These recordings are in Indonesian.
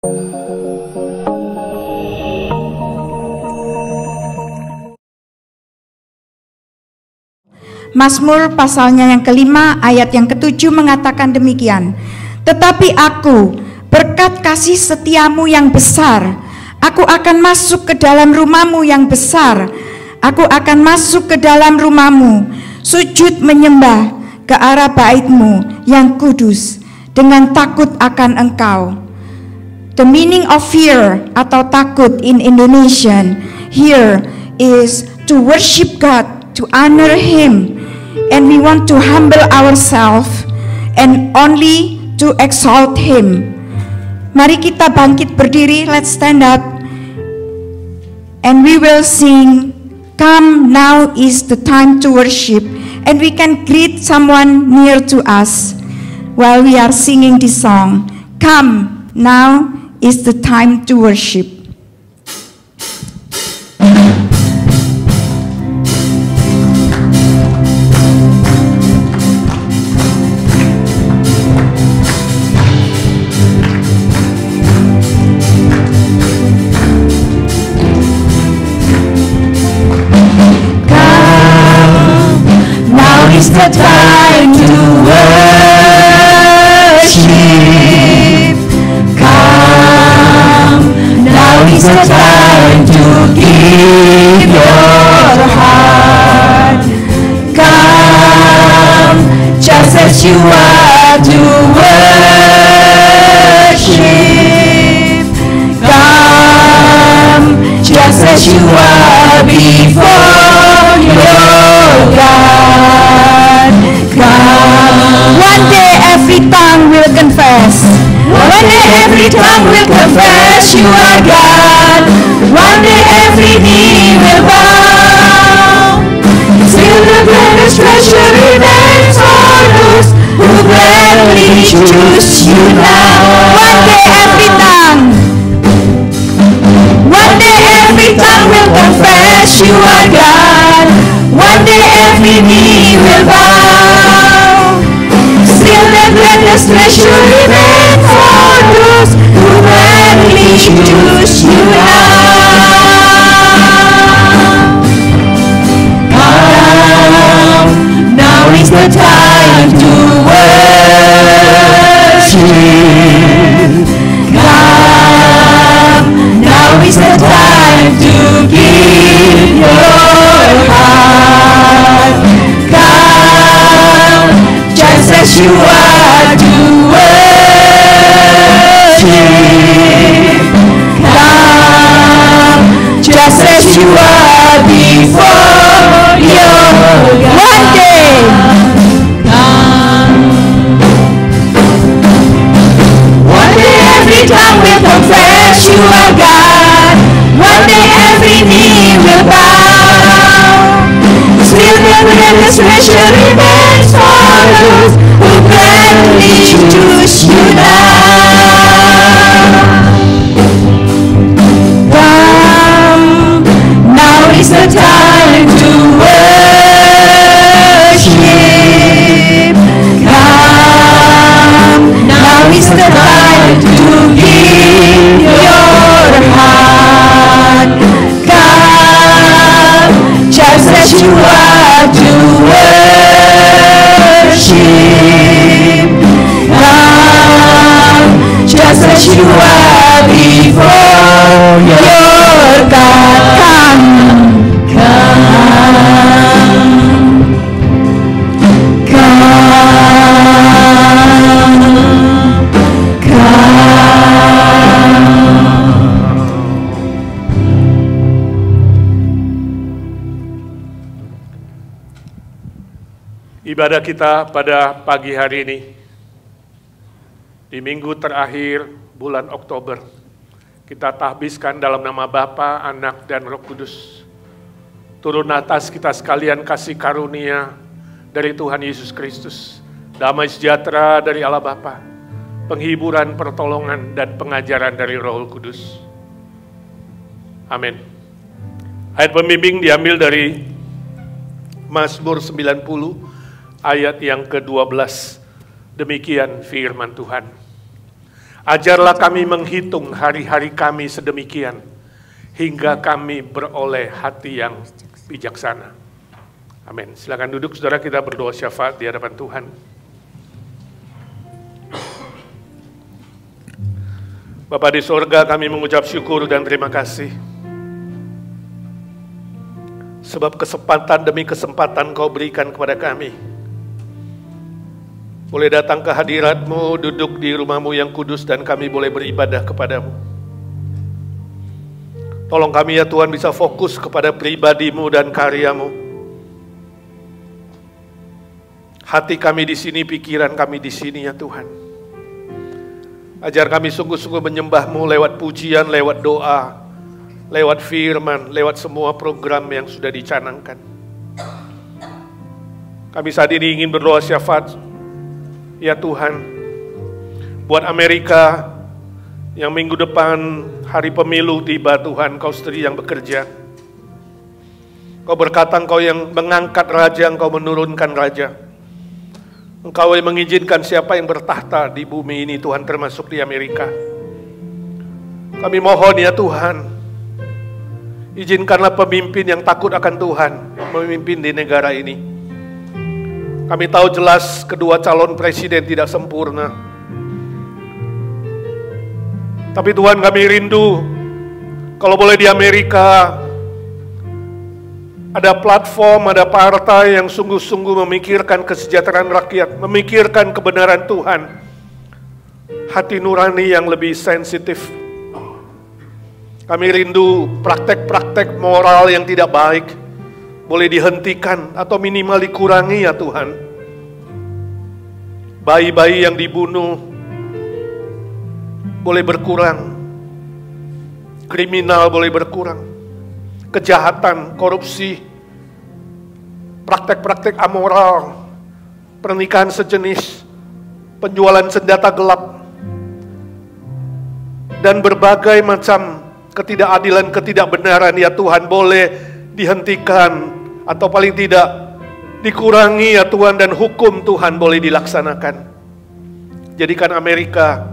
Mazmur pasalnya yang kelima ayat yang ketujuh mengatakan demikian. Tetapi aku, berkat kasih setiamu yang besar, aku akan masuk ke dalam rumahmu yang besar. Aku akan masuk ke dalam rumahmu, sujud menyembah ke arah baitmu yang kudus, dengan takut akan engkau. The meaning of fear atau takut in Indonesian here is to worship God, to honor Him, and we want to humble ourselves and only to exalt Him. Mari kita bangkit berdiri, let's stand up, and we will sing, "Come, now is the time to worship," and we can greet someone near to us while we are singing this song. Come, now is the time to worship. It's the time to worship. Come, now is the time to give your heart. Come, just as you are to worship. Come, just as you are before your God. One day every tongue will confess. One day every tongue will confess you are God. One day every knee will bow. Still the greatest treasure remains for those who gladly choose you now. One day every tongue. One day every tongue will confess you are God. One day every knee will bow. Still the greatest treasure remains for those who gladly choose you now. Come, now is the time to worship. Come, now is the time to give your heart. Come, just as you are to worship. Come, just as you are before your God. One day. One day every tongue will confess you are God. One day every knee will bow. Still the greatest treasure remains for those who gladly choose you now. Come, now is the time to worship. Come, now is the time to give your heart. Come, just as you are to worship. Come, just as you are before your God. Come, Ibadah kita pada pagi hari ini, di minggu terakhir bulan Oktober, kita tahbiskan dalam nama Bapa, Anak, dan Roh Kudus. Turun atas kita sekalian kasih karunia dari Tuhan Yesus Kristus, damai sejahtera dari Allah Bapa, penghiburan, pertolongan, dan pengajaran dari Roh Kudus. Amin. Ayat pembimbing diambil dari Mazmur 90 ayat yang ke-12. Demikian firman Tuhan. Ajarlah kami menghitung hari-hari kami sedemikian, hingga kami beroleh hati yang bijaksana. Amin. Silakan duduk saudara, kita berdoa syafaat di hadapan Tuhan. Bapa di sorga, kami mengucap syukur dan terima kasih. Sebab kesempatan demi kesempatan Kau berikan kepada kami. Boleh datang ke hadirat-Mu, duduk di rumah-Mu yang kudus, dan kami boleh beribadah kepada-Mu. Tolong kami ya Tuhan bisa fokus kepada pribadi-Mu dan karya-Mu. Hati kami di sini, pikiran kami di sini ya Tuhan. Ajar kami sungguh-sungguh menyembah-Mu lewat pujian, lewat doa, lewat firman, lewat semua program yang sudah dicanangkan. Kami saat ini ingin berdoa syafaat, ya Tuhan, buat Amerika yang minggu depan hari pemilu tiba Tuhan, Kau sendiri yang bekerja. Kau berkata Engkau yang mengangkat raja, Engkau menurunkan raja. Engkau yang mengizinkan siapa yang bertahta di bumi ini Tuhan, termasuk di Amerika. Kami mohon ya Tuhan, izinkanlah pemimpin yang takut akan Tuhan memimpin di negara ini. Kami tahu jelas kedua calon presiden tidak sempurna. Tapi Tuhan, kami rindu kalau boleh di Amerika ada platform, ada partai yang sungguh-sungguh memikirkan kesejahteraan rakyat, memikirkan kebenaran Tuhan. Hati nurani yang lebih sensitif. Kami rindu praktek-praktek moral yang tidak baik boleh dihentikan atau minimal dikurangi ya Tuhan. Bayi-bayi yang dibunuh boleh berkurang. Kriminal boleh berkurang. Kejahatan, korupsi, praktek-praktek amoral, pernikahan sejenis, penjualan senjata gelap, dan berbagai macam ketidakadilan, ketidakbenaran ya Tuhan boleh dihentikan atau paling tidak dikurangi ya Tuhan, dan hukum Tuhan boleh dilaksanakan. Jadikan Amerika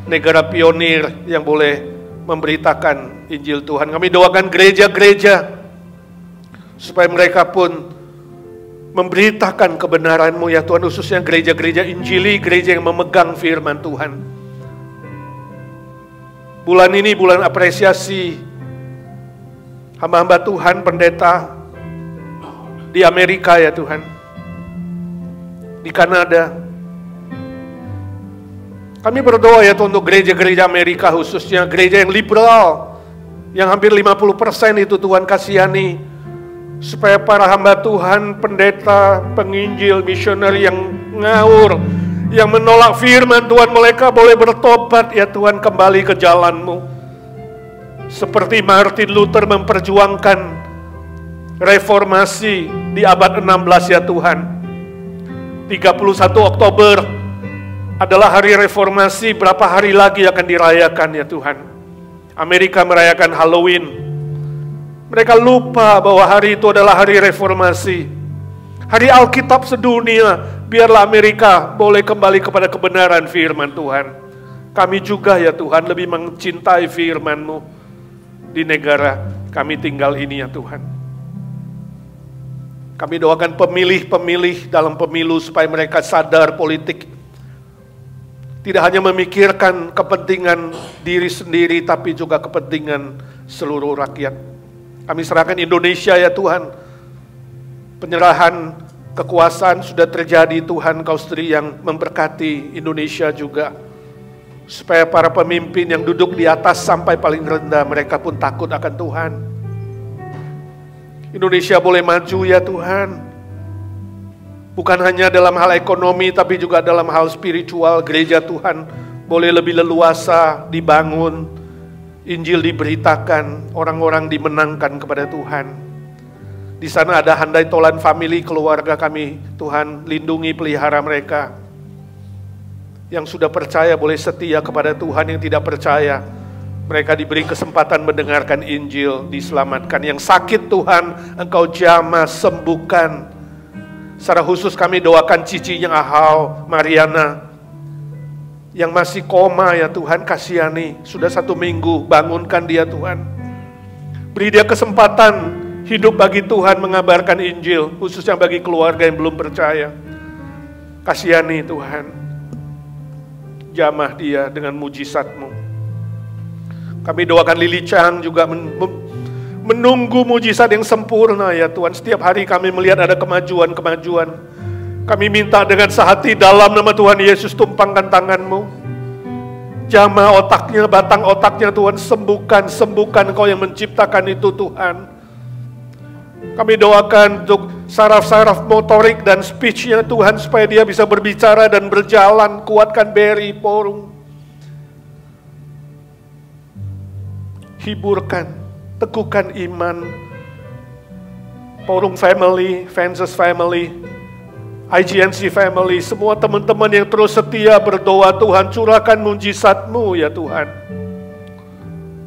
negara pionir yang boleh memberitakan Injil Tuhan. Kami doakan gereja-gereja supaya mereka pun memberitakan kebenaran-Mu ya Tuhan, khususnya gereja-gereja Injili, gereja yang memegang firman Tuhan. Bulan ini bulan apresiasi hamba-hamba Tuhan, pendeta di Amerika ya Tuhan, di Kanada. Kami berdoa ya Tuhan untuk gereja-gereja Amerika, khususnya gereja yang liberal, yang hampir 50% itu Tuhan kasihani, supaya para hamba Tuhan, pendeta, penginjil, misioneri yang ngawur, yang menolak firman Tuhan, mereka boleh bertobat ya Tuhan, kembali ke jalan-Mu. Seperti Martin Luther memperjuangkan reformasi di abad 16 ya Tuhan. 31 Oktober adalah hari reformasi, berapa hari lagi akan dirayakan ya Tuhan. Amerika merayakan Halloween. Mereka lupa bahwa hari itu adalah hari reformasi, hari Alkitab sedunia. Biarlah Amerika boleh kembali kepada kebenaran firman Tuhan. Kami juga ya Tuhan lebih mencintai firman-Mu di negara kami tinggal ini ya Tuhan. Kami doakan pemilih-pemilih dalam pemilu supaya mereka sadar politik tidak hanya memikirkan kepentingan diri sendiri, tapi juga kepentingan seluruh rakyat. Kami serahkan Indonesia ya Tuhan. Penyerahan kekuasaan sudah terjadi Tuhan, Kau sendiri yang memberkati Indonesia juga. Supaya para pemimpin yang duduk di atas sampai paling rendah, mereka pun takut akan Tuhan. Indonesia boleh maju ya Tuhan. Bukan hanya dalam hal ekonomi, tapi juga dalam hal spiritual. Gereja Tuhan boleh lebih leluasa dibangun, Injil diberitakan, orang-orang dimenangkan kepada Tuhan. Di sana ada handai tolan family, keluarga kami, Tuhan lindungi, pelihara mereka. Yang sudah percaya boleh setia kepada Tuhan, yang tidak percaya mereka diberi kesempatan mendengarkan Injil, diselamatkan. Yang sakit Tuhan Engkau jamah, sembuhkan. Secara khusus kami doakan cicinya Ahau, Mariana, Yang masih koma ya Tuhan, kasihani. Sudah 1 minggu, bangunkan dia Tuhan. Beri dia kesempatan hidup bagi Tuhan, mengabarkan Injil, khususnya bagi keluarga yang belum percaya. Kasihani Tuhan. Jamah dia dengan mujizat-Mu. Kami doakan Lily Chang juga menunggu mujizat yang sempurna ya Tuhan. Setiap hari kami melihat ada kemajuan-kemajuan. Kami minta dengan sehati dalam nama Tuhan Yesus, tumpangkan tangan-Mu. Jamah otaknya, batang otaknya Tuhan, sembuhkan Engkau yang menciptakan itu Tuhan. Kami doakan untuk saraf-saraf motorik dan speech-nya Tuhan, supaya dia bisa berbicara dan berjalan. Kuatkan Barry Porung. Hiburkan, teguhkan iman. Porung family, Fences family, IGNC family, semua teman-teman yang terus setia berdoa, Tuhan curahkan mujizat-Mu ya Tuhan.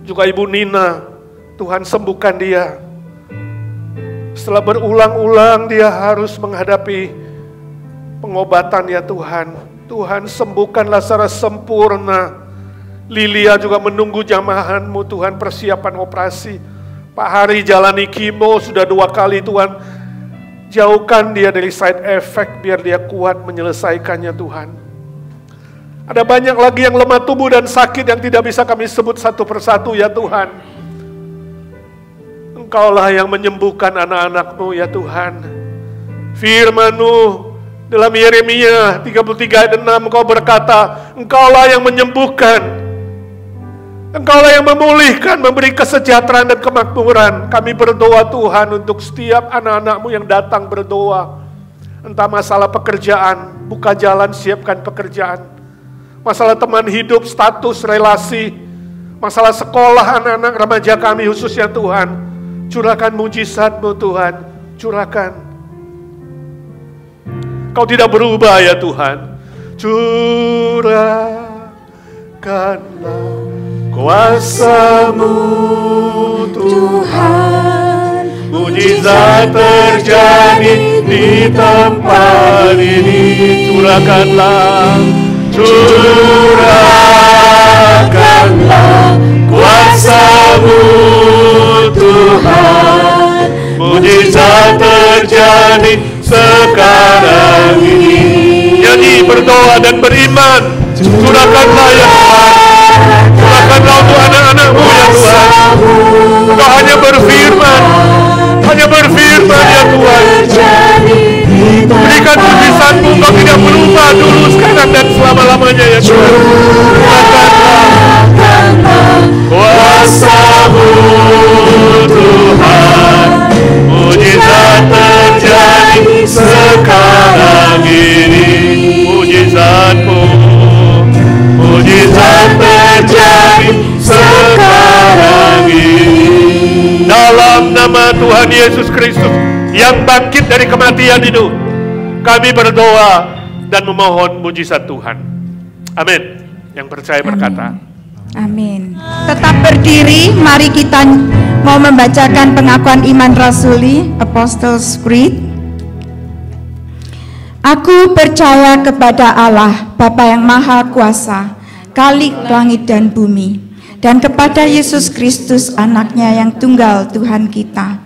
Juga Ibu Nina, Tuhan sembuhkan dia. Setelah berulang-ulang dia harus menghadapi pengobatan ya Tuhan. Tuhan sembuhkanlah secara sempurna. Lilia juga menunggu jamahan-Mu Tuhan, persiapan operasi. Pak Hari jalani kemo sudah 2 kali Tuhan. Jauhkan dia dari side effect, biar dia kuat menyelesaikannya Tuhan. Ada banyak lagi yang lemah tubuh dan sakit yang tidak bisa kami sebut satu persatu ya Tuhan. Engkaulah yang menyembuhkan anak-anak-Mu ya Tuhan. Firman-Mu dalam Yeremia 33 ayat 6, Engkau berkata, Engkaulah yang menyembuhkan. Engkaulah yang memulihkan, memberi kesejahteraan dan kemakmuran. Kami berdoa Tuhan untuk setiap anak-anak-Mu yang datang berdoa. Entah masalah pekerjaan, buka jalan, siapkan pekerjaan. Masalah teman hidup, status, relasi. Masalah sekolah anak-anak remaja kami khususnya Tuhan. Curahkan mujizat-Mu Tuhan, curahkan. Kau tidak berubah ya Tuhan. Curahkanlah kuasa-Mu Tuhan, mujizat terjadi di tempat ini. Curahkanlah kuasa-Mu Tuhan, mujizat terjadi sekarang ini. Nyanyi, berdoa dan beriman. Curahkanlah ya Tuhan. Curahkanlah untuk anak-anak-Mu ya Tuhan. Engkau hanya berfirman ya Tuhan. Berikan mujizat-Mu, Engkau tidak berubah dulu, sekarang dan selama-lamanya ya Tuhan. Curahkanlah kuasa-Mu Tuhan, mujizat terjadi sekarang ini. Mujizat terjadi sekarang ini. Dalam nama Tuhan Yesus Kristus yang bangkit dari kematian itu, kami berdoa dan memohon mujizat Tuhan. Amin. Yang percaya berkata amin. Tetap berdiri, mari kita mau membacakan pengakuan iman rasuli, Apostles' Creed. Aku percaya kepada Allah, Bapa yang Maha Kuasa, Khalik langit dan bumi, dan kepada Yesus Kristus, anaknya yang tunggal Tuhan kita,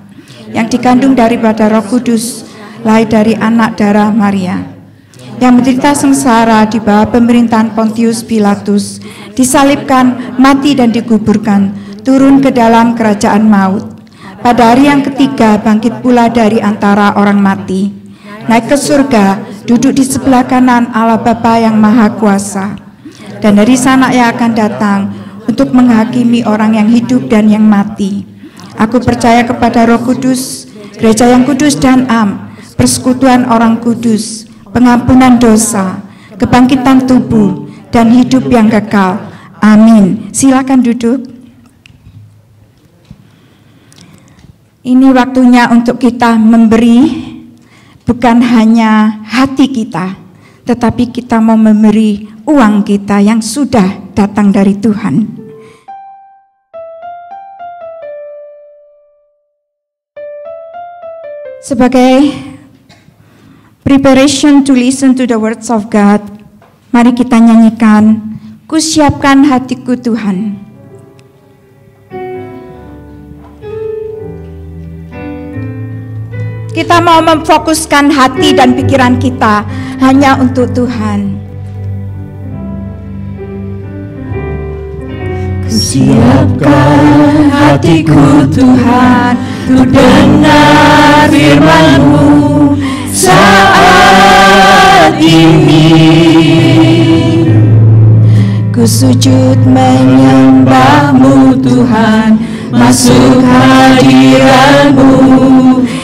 yang dikandung daripada Roh Kudus, lahir dari anak darah Maria, yang menderita sengsara di bawah pemerintahan Pontius Pilatus, disalibkan, mati dan dikuburkan, turun ke dalam kerajaan maut. Pada hari yang ketiga bangkit pula dari antara orang mati, naik ke surga, duduk di sebelah kanan Allah Bapa yang Maha Kuasa. Dan dari sana Ia akan datang untuk menghakimi orang yang hidup dan yang mati. Aku percaya kepada Roh Kudus, gereja yang kudus dan am, persekutuan orang kudus, pengampunan dosa, kebangkitan tubuh, dan hidup yang kekal. Amin. Silakan duduk. Ini waktunya untuk kita memberi. Bukan hanya hati kita, tetapi kita mau memberi uang kita yang sudah datang dari Tuhan. Sebagai preparation to listen to the words of God, mari kita nyanyikan Kusiapkan hatiku Tuhan. Kita mau memfokuskan hati dan pikiran kita hanya untuk Tuhan. Kusiapkan hatiku Tuhan untuk dengar firman-Mu saat ini. Ku sujud menyembah-Mu Tuhan, masuk hadirat-Mu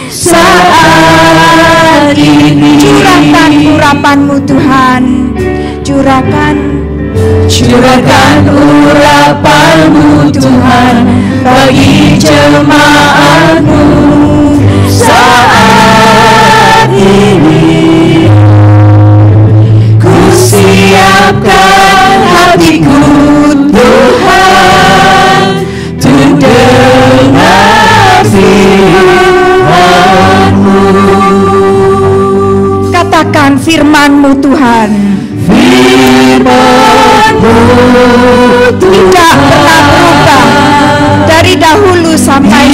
saat ini. Curahkan urapan-Mu Tuhan, curahkan urapan-Mu Tuhan bagi jemaat-Mu saat ini. Ku siapkan hatiku Tuhan untuk dengar firman-Mu. katakan firman-Mu Tuhan. Firman-Mu Tidak pernah berubah dari dahulu sampai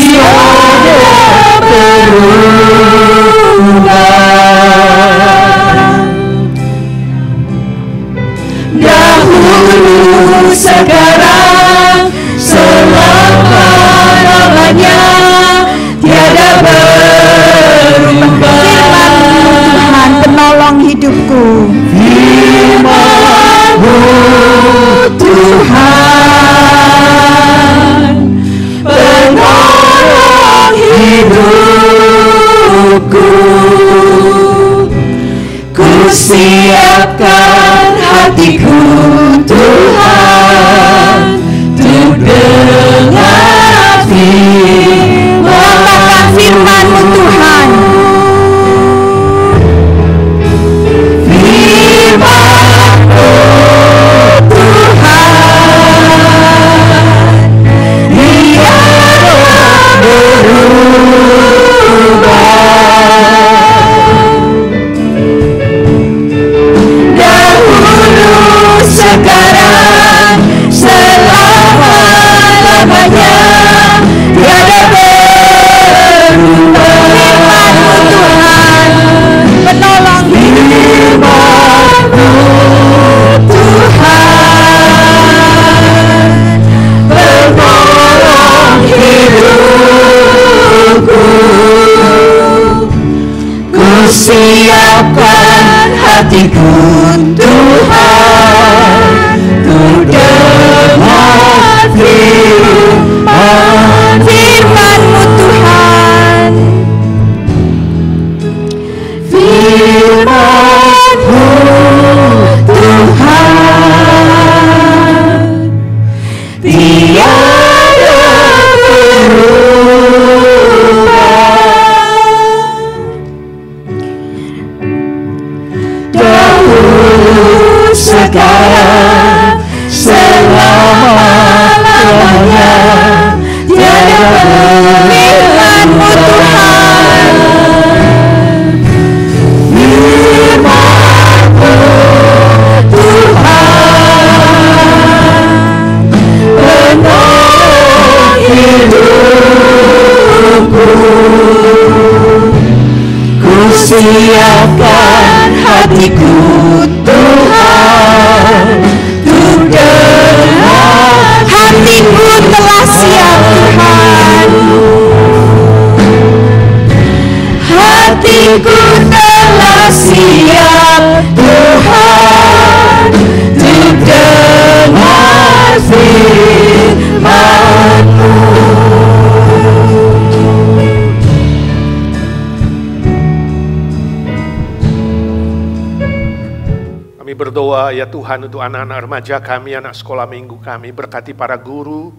dahulu, sekarang, selama-lamanya, tiada berubah. Firman-Mu Tuhan penolong hidupku. Firman-Mu Tuhan penolong hidupku. Ku siapkan hatiku Tuhan untuk dengar Katakan firman-Mu Tuhan. Firman-Mu Tuhan tiada berubah. Dahulu, sekarang, selama-lamanya, tiada berubah. Penolong Firman-Mu Tuhan penolong hidupku. Ku siapkan hatiku Tuhan untuk dengar firman-Mu Tuhan. Firman-Mu Tuhan tiada berubah. Dahulu, sekarang, selama-lamanya, tiada berubah. Firman-Mu Tuhan. Firman-Mu Tuhan penolong hidupku. Ku siapkan hatiku Tuhan untuk dengar. Hatiku telah siap Tuhan. Hatiku telah siap Tuhan untuk dengar firman-Mu. Kami berdoa ya Tuhan untuk anak-anak remaja kami, anak sekolah minggu kami. Berkati para guru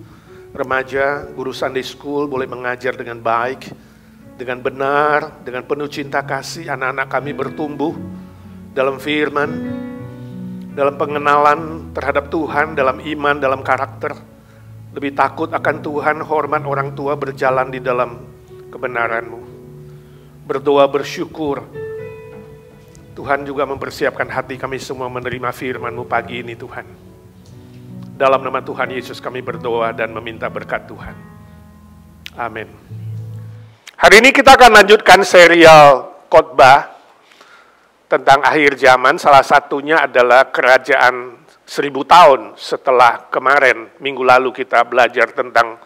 remaja, guru Sunday School boleh mengajar dengan baik, dengan benar, dengan penuh cinta kasih. Anak-anak kami bertumbuh dalam firman, dalam pengenalan terhadap Tuhan, dalam iman, dalam karakter. Lebih takut akan Tuhan, hormat orang tua, berjalan di dalam kebenaran-Mu. Berdoa bersyukur Tuhan juga mempersiapkan hati kami semua menerima firman-Mu pagi ini Tuhan. Dalam nama Tuhan Yesus kami berdoa dan meminta berkat Tuhan. Amin. Hari ini kita akan lanjutkan serial khotbah tentang akhir zaman. Salah satunya adalah kerajaan 1000 tahun setelah kemarin, minggu lalu kita belajar tentang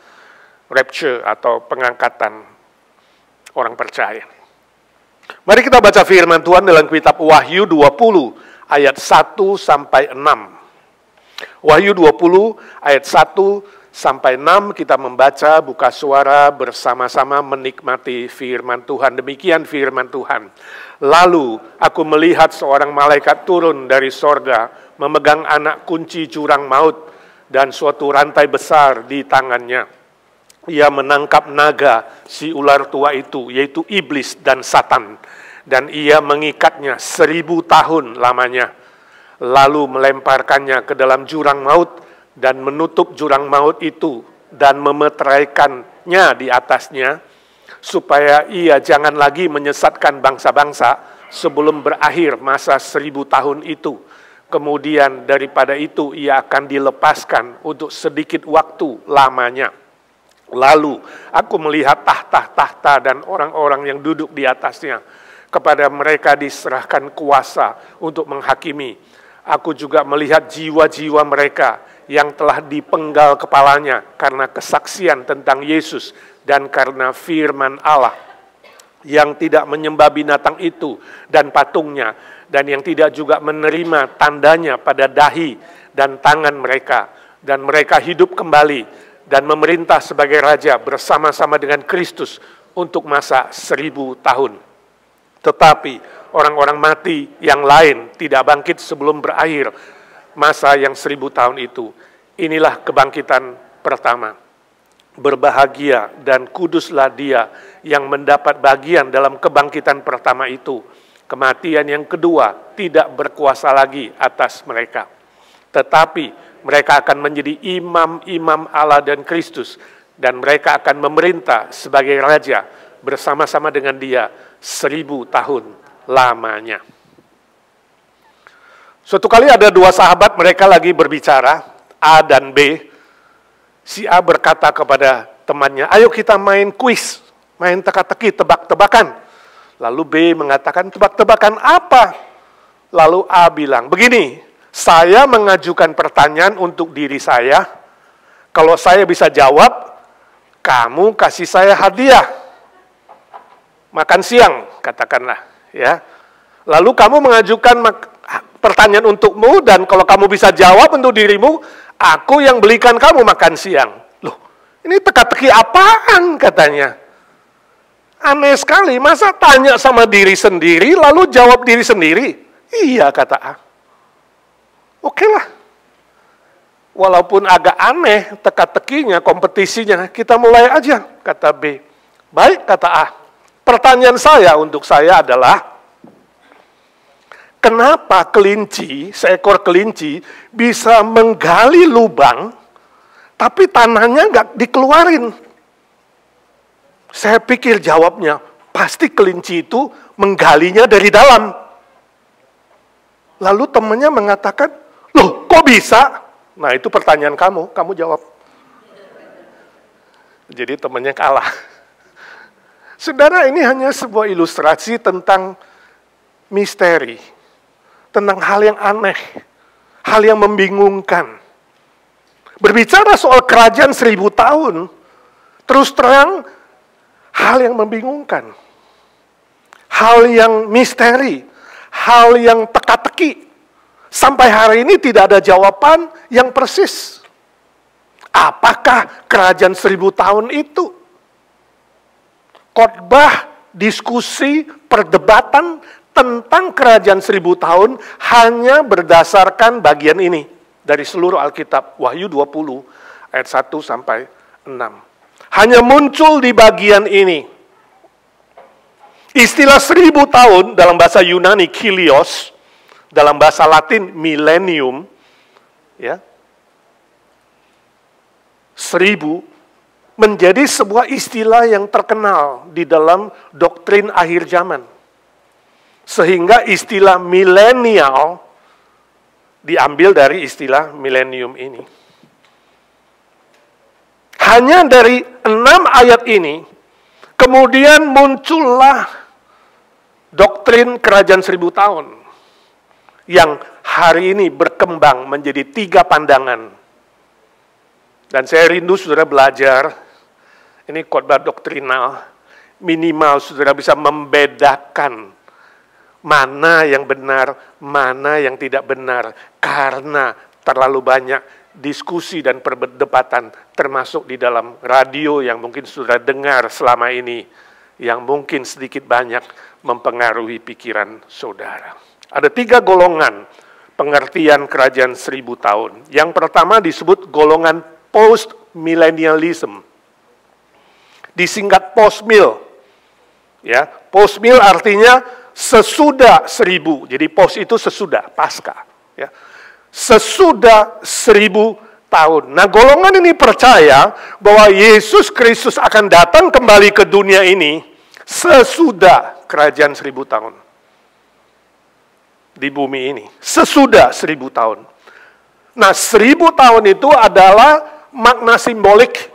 rapture atau pengangkatan orang percaya. Mari kita baca firman Tuhan dalam kitab Wahyu 20 ayat 1 sampai 6. Wahyu 20 ayat 1 sampai 6 kita membaca, buka suara bersama-sama menikmati firman Tuhan. Demikian firman Tuhan. Lalu aku melihat seorang malaikat turun dari sorga, memegang anak kunci jurang maut dan suatu rantai besar di tangannya. Ia menangkap naga, si ular tua itu, yaitu iblis dan Satan, dan ia mengikatnya 1000 tahun lamanya. Lalu melemparkannya ke dalam jurang maut dan menutup jurang maut itu dan memeteraikannya di atasnya, supaya ia jangan lagi menyesatkan bangsa-bangsa sebelum berakhir masa 1000 tahun itu. Kemudian daripada itu ia akan dilepaskan untuk sedikit waktu lamanya. Lalu aku melihat tahta-tahta dan orang-orang yang duduk di atasnya. Kepada mereka diserahkan kuasa untuk menghakimi. Aku juga melihat jiwa-jiwa mereka yang telah dipenggal kepalanya karena kesaksian tentang Yesus dan karena firman Allah, yang tidak menyembah binatang itu dan patungnya, dan yang tidak juga menerima tandanya pada dahi dan tangan mereka. Dan mereka hidup kembali dan memerintah sebagai raja bersama-sama dengan Kristus untuk masa 1000 tahun. Tetapi orang-orang mati yang lain tidak bangkit sebelum berakhir masa yang 1000 tahun itu. Inilah kebangkitan pertama. Berbahagia dan kuduslah dia yang mendapat bagian dalam kebangkitan pertama itu. Kematian yang kedua tidak berkuasa lagi atas mereka. Tetapi mereka akan menjadi imam-imam Allah dan Kristus, dan mereka akan memerintah sebagai raja bersama-sama dengan dia 1000 tahun lamanya. Suatu kali ada dua sahabat, mereka lagi berbicara, A dan B. Si A berkata kepada temannya, ayo kita main kuis, main teka-teki, tebak-tebakan. Lalu B mengatakan, tebak-tebakan apa? Lalu A bilang, begini, saya mengajukan pertanyaan untuk diri saya, kalau saya bisa jawab, kamu kasih saya hadiah. Makan siang, katakanlah, ya. Lalu kamu mengajukan pertanyaan untukmu, dan kalau kamu bisa jawab untuk dirimu, aku yang belikan kamu makan siang. Loh, ini teka-teki apaan katanya? Aneh sekali, masa tanya sama diri sendiri, lalu jawab diri sendiri? Iya, kata A. Oke lah. Walaupun agak aneh teka-tekinya, kompetisinya, kita mulai aja, kata B. Baik, kata A. Pertanyaan saya untuk saya adalah, kenapa kelinci, seekor kelinci, bisa menggali lubang, tapi tanahnya nggak dikeluarin? Saya pikir jawabnya, pasti kelinci itu menggalinya dari dalam. Lalu temannya mengatakan, loh kok bisa? Nah itu pertanyaan kamu jawab. Jadi temannya kalah. Saudara, ini hanya sebuah ilustrasi tentang misteri, tentang hal yang aneh, hal yang membingungkan. Berbicara soal kerajaan 1000 tahun, terus terang hal yang membingungkan, hal yang misteri, hal yang teka-teki. Sampai hari ini tidak ada jawaban yang persis. Apakah kerajaan 1000 tahun itu? Khotbah, diskusi, perdebatan tentang kerajaan 1000 tahun hanya berdasarkan bagian ini dari seluruh Alkitab, Wahyu 20 ayat 1 sampai 6. Hanya muncul di bagian ini. Istilah 1000 tahun dalam bahasa Yunani Kilios, dalam bahasa Latin millennium, ya. 1000 menjadi sebuah istilah yang terkenal di dalam doktrin akhir zaman. Sehingga istilah milenial diambil dari istilah milenium ini. hanya dari 6 ayat ini, kemudian muncullah doktrin kerajaan 1000 tahun yang hari ini berkembang menjadi 3 pandangan. Dan saya rindu saudara belajar, ini khotbah doktrinal, minimal saudara bisa membedakan mana yang benar, mana yang tidak benar, karena terlalu banyak diskusi dan perdebatan, termasuk di dalam radio yang mungkin saudara dengar selama ini, yang mungkin sedikit banyak mempengaruhi pikiran saudara. Ada 3 golongan pengertian kerajaan 1000 tahun. Yang pertama disebut golongan post-millennialism. Disingkat post-mil. Ya, post-mil artinya sesudah 1000. Jadi post itu sesudah, pasca. Ya. Sesudah 1000 tahun. Nah, golongan ini percaya bahwa Yesus Kristus akan datang kembali ke dunia ini sesudah kerajaan 1000 tahun. Di bumi ini. Sesudah 1000 tahun. Nah, 1000 tahun itu adalah makna simbolik.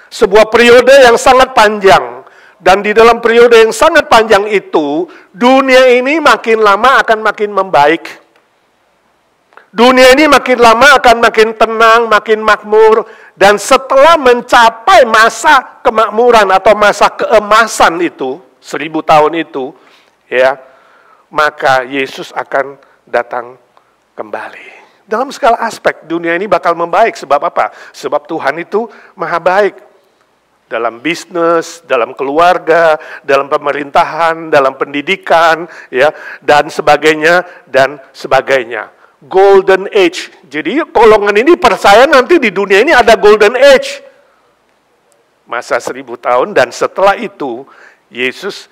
Sebuah periode yang sangat panjang. Dan di dalam periode yang sangat panjang itu, dunia ini makin lama akan makin membaik. Dunia ini makin lama akan makin tenang, makin makmur. Dan setelah mencapai masa kemakmuran atau masa keemasan itu, 1000 tahun itu, ya, maka Yesus akan datang kembali. Dalam segala aspek dunia ini bakal membaik. Sebab apa? Sebab Tuhan itu maha baik. Dalam bisnis, dalam keluarga, dalam pemerintahan, dalam pendidikan, ya, dan sebagainya, dan sebagainya. Golden Age. Jadi golongan ini percaya nanti di dunia ini ada Golden Age. Masa 1000 tahun dan setelah itu Yesus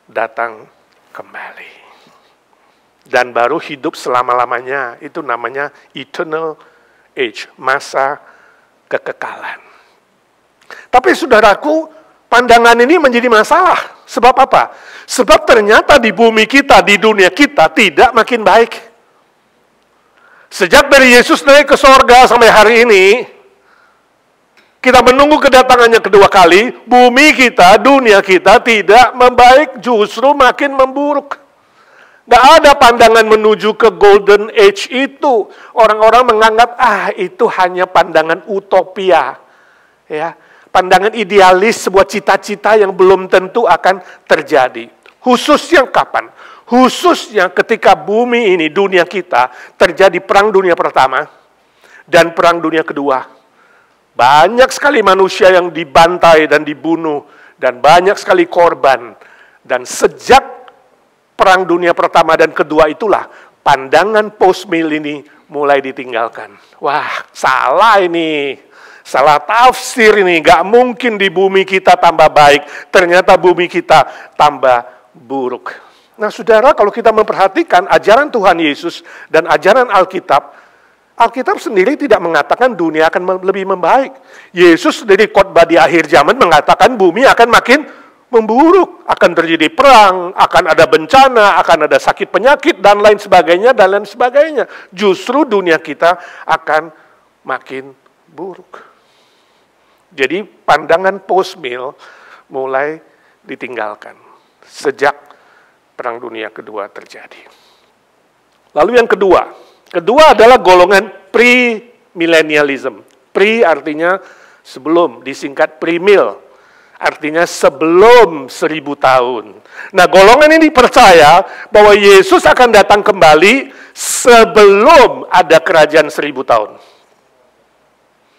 datang kembali. Dan baru hidup selama-lamanya. Itu namanya eternal age. Masa kekekalan. Tapi saudaraku, pandangan ini menjadi masalah. Sebab apa? Sebab ternyata di bumi kita, di dunia kita tidak makin baik. Sejak dari Yesus naik ke sorga sampai hari ini, kita menunggu kedatangannya kedua kali, bumi kita, dunia kita tidak membaik, justru makin memburuk. Gak ada pandangan menuju ke golden age itu. Orang-orang menganggap, itu hanya pandangan utopia. Ya, pandangan idealis, sebuah cita-cita yang belum tentu akan terjadi. Khususnya kapan? Khususnya ketika bumi ini, dunia kita, terjadi perang dunia pertama dan perang dunia kedua. Banyak sekali manusia yang dibantai dan dibunuh, dan banyak sekali korban. Dan sejak perang dunia pertama dan kedua itulah pandangan post-mil ini mulai ditinggalkan. Wah, salah ini. Salah tafsir ini. Gak mungkin di bumi kita tambah baik. Ternyata bumi kita tambah buruk. Nah, saudara, kalau kita memperhatikan ajaran Tuhan Yesus dan ajaran Alkitab, Alkitab sendiri tidak mengatakan dunia akan lebih membaik. Yesus dari khotbah di akhir zaman mengatakan bumi akan makin memburuk, akan terjadi perang, akan ada bencana, akan ada sakit penyakit, dan lain sebagainya, dan lain sebagainya. Justru dunia kita akan makin buruk. Jadi pandangan post-mil mulai ditinggalkan sejak perang dunia kedua terjadi. Lalu yang kedua adalah golongan pre-millennialism. Pre artinya sebelum, disingkat pre-mil. Artinya sebelum 1000 tahun. Nah, golongan ini percaya bahwa Yesus akan datang kembali sebelum ada kerajaan 1000 tahun.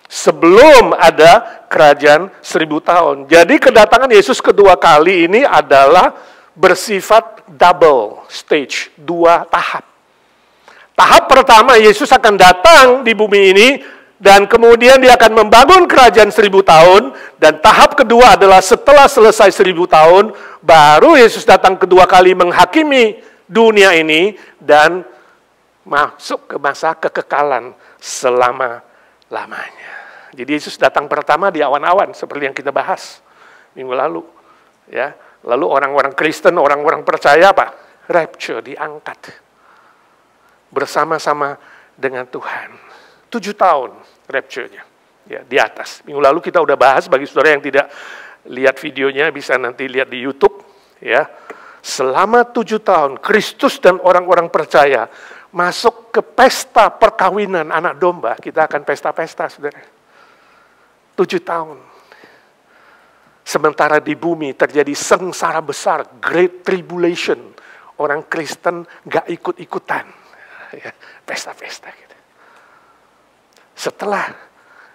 Sebelum ada kerajaan 1000 tahun. Jadi kedatangan Yesus kedua kali ini adalah bersifat double stage, 2 tahap. Tahap pertama, Yesus akan datang di bumi ini, dan kemudian dia akan membangun kerajaan 1000 tahun. Dan tahap kedua adalah setelah selesai 1000 tahun, baru Yesus datang kedua kali menghakimi dunia ini dan masuk ke masa kekekalan selama-lamanya. Jadi Yesus datang pertama di awan-awan, seperti yang kita bahas minggu lalu. Ya, lalu orang-orang Kristen, orang-orang percaya apa? Rapture, diangkat. Bersama-sama dengan Tuhan. 7 tahun rapture-nya. Ya, di atas. Minggu lalu kita udah bahas, bagi saudara yang tidak lihat videonya bisa nanti lihat di YouTube. Ya, selama 7 tahun Kristus dan orang-orang percaya masuk ke pesta perkawinan anak domba. Kita akan pesta-pesta, saudara. 7 tahun. Sementara di bumi terjadi sengsara besar, Great Tribulation. Orang Kristen gak ikut-ikutan. Ya, pesta-pesta gitu. Setelah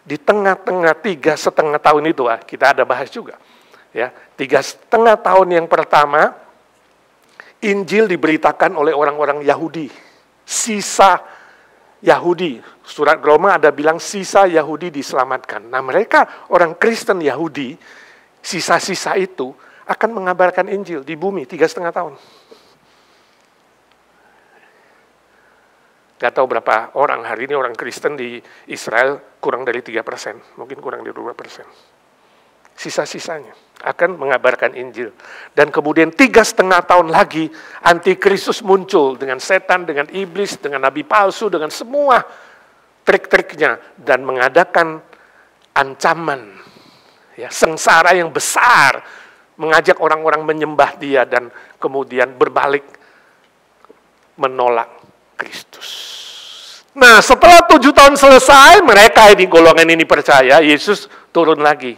di tengah-tengah 3,5 tahun itu, kita ada bahas juga. Ya, 3,5 tahun yang pertama, Injil diberitakan oleh orang-orang Yahudi. Sisa Yahudi, surat Roma ada bilang sisa Yahudi diselamatkan. Nah, mereka orang Kristen Yahudi, sisa-sisa itu akan mengabarkan Injil di bumi 3,5 tahun. Gak tahu berapa orang hari ini orang Kristen di Israel, kurang dari 3%, mungkin kurang dari 2%. Sisa-sisanya akan mengabarkan Injil. Dan kemudian 3,5 tahun lagi, antikristus muncul dengan setan, dengan iblis, dengan nabi palsu, dengan semua trik-triknya. Dan mengadakan ancaman, ya, sengsara yang besar, mengajak orang-orang menyembah dia dan kemudian berbalik menolak Kristus. Nah, setelah 7 tahun selesai, mereka ini golongan ini percaya, Yesus turun lagi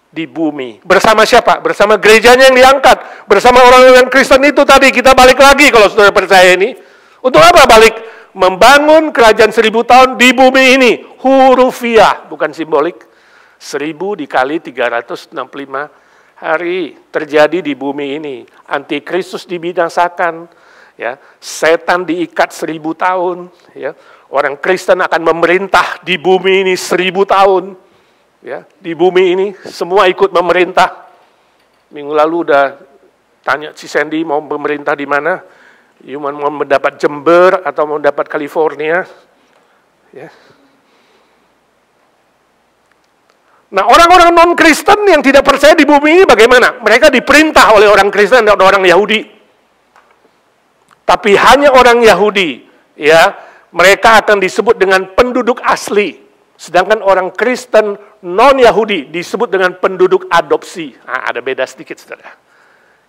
di bumi. Bersama siapa? Bersama gerejanya yang diangkat. Bersama orang-orang Kristen itu tadi, kita balik lagi kalau saudara percaya ini. Untuk apa balik? Membangun kerajaan 1000 tahun di bumi ini. Hurufiah, bukan simbolik. 1000 dikali 365 hari terjadi di bumi ini. Antikristus dibinasakan. Ya, setan diikat 1000 tahun. Ya, orang Kristen akan memerintah di bumi ini 1000 tahun. Ya, di bumi ini semua ikut memerintah. Minggu lalu udah tanya si Sandy mau memerintah di mana? Mau mendapat Jember atau mau mendapat California? Ya. Nah, orang-orang non-Kristen yang tidak percaya di bumi ini bagaimana? Mereka diperintah oleh orang Kristen dan orang Yahudi. Tapi hanya orang Yahudi, ya, mereka akan disebut dengan penduduk asli. Sedangkan orang Kristen non-Yahudi disebut dengan penduduk adopsi. Nah, ada beda sedikit, saudara.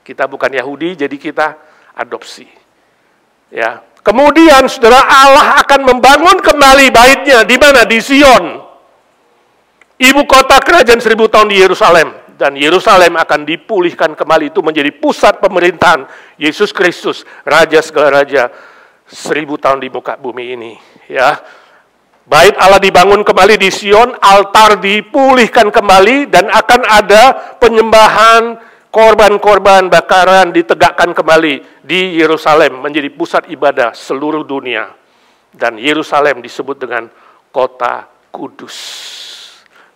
Kita bukan Yahudi, jadi kita adopsi. Ya. Kemudian, saudara, Allah akan membangun kembali baitnya. Di mana? Di Sion. Ibu kota kerajaan 1000 tahun di Yerusalem. Dan Yerusalem akan dipulihkan kembali, itu menjadi pusat pemerintahan Yesus Kristus, Raja segala Raja, 1000 tahun di muka bumi ini. Ya, bait Allah dibangun kembali di Sion, altar dipulihkan kembali, dan akan ada penyembahan, korban-korban bakaran ditegakkan kembali di Yerusalem, menjadi pusat ibadah seluruh dunia. Dan Yerusalem disebut dengan kota kudus.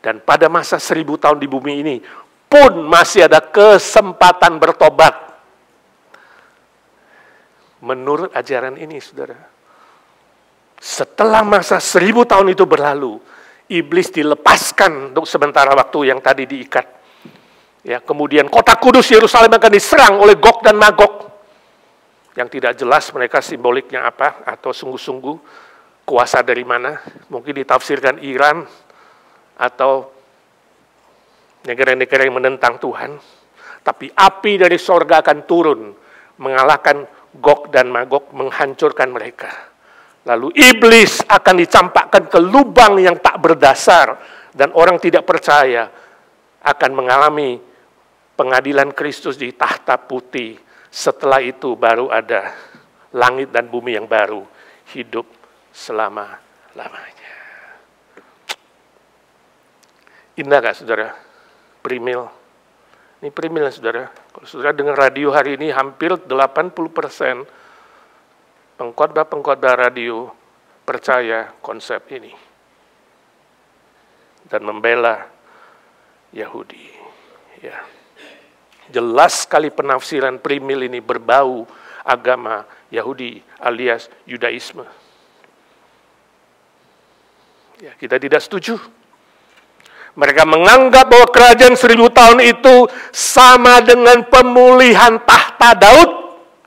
Dan pada masa 1000 tahun di bumi ini, pun masih ada kesempatan bertobat. Menurut ajaran ini, saudara, setelah masa 1000 tahun itu berlalu, iblis dilepaskan untuk sementara waktu yang tadi diikat. Ya, kemudian kota kudus Yerusalem akan diserang oleh Gog dan Magog. Yang tidak jelas mereka simboliknya apa, atau sungguh-sungguh kuasa dari mana. Mungkin ditafsirkan Iran, atau negara-negara yang menentang Tuhan. Tapi api dari sorga akan turun, mengalahkan Gog dan Magog, menghancurkan mereka. Lalu iblis akan dicampakkan ke lubang yang tak berdasar, dan orang tidak percaya akan mengalami pengadilan Kristus di tahta putih. Setelah itu baru ada langit dan bumi yang baru, hidup selama-lamanya. Indah gak, saudara? Primil. Ini primil, saudara. Kalau saudara dengar radio hari ini, hampir 80% pengkhotbah radio percaya konsep ini. Dan membela Yahudi. Ya. Jelas sekali penafsiran primil ini berbau agama Yahudi alias Yudaisme. Ya, kita tidak setuju. Mereka menganggap bahwa kerajaan 1000 tahun itu sama dengan pemulihan tahta Daud,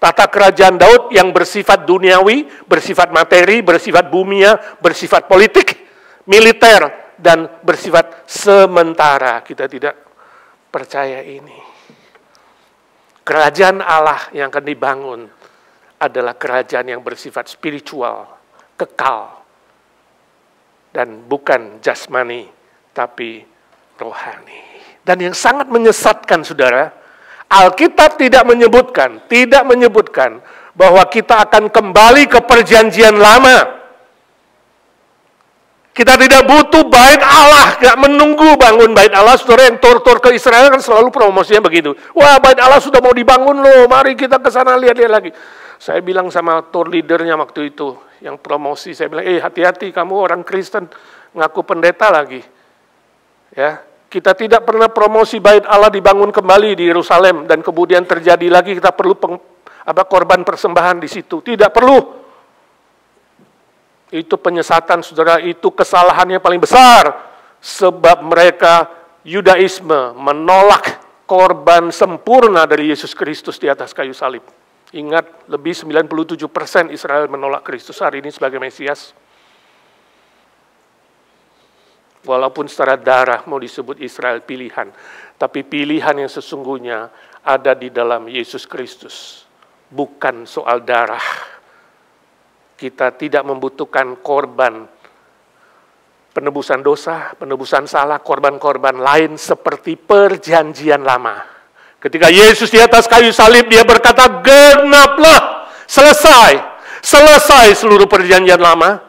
tata kerajaan Daud yang bersifat duniawi, bersifat materi, bersifat bumia, bersifat politik, militer, dan bersifat sementara. Kita tidak percaya ini. Kerajaan Allah yang akan dibangun adalah kerajaan yang bersifat spiritual, kekal, dan bukan jasmani, tapi rohani. Dan yang sangat menyesatkan, saudara, Alkitab tidak menyebutkan bahwa kita akan kembali ke perjanjian lama. Kita tidak butuh bait Allah, gak menunggu bangun bait Allah. Saudara yang tur-tur ke Israel kan selalu promosinya begitu. Wah, bait Allah sudah mau dibangun loh, mari kita ke sana lihat-lihat lagi. Saya bilang sama tour leadernya waktu itu, yang promosi, saya bilang, hati-hati kamu orang Kristen, ngaku pendeta lagi. Ya, kita tidak pernah promosi bait Allah dibangun kembali di Yerusalem, dan kemudian terjadi lagi kita perlu korban persembahan di situ. Tidak perlu. Itu penyesatan, saudara, itu kesalahannya paling besar. Sebab mereka, Yudaisme, menolak korban sempurna dari Yesus Kristus di atas kayu salib. Ingat, lebih 97% Israel menolak Kristus hari ini sebagai Mesias. Walaupun secara darah mau disebut Israel pilihan, tapi pilihan yang sesungguhnya ada di dalam Yesus Kristus. Bukan soal darah. Kita tidak membutuhkan korban penebusan dosa, penebusan salah, korban-korban lain seperti perjanjian lama. Ketika Yesus di atas kayu salib, dia berkata, genaplah, selesai. Selesai seluruh perjanjian lama.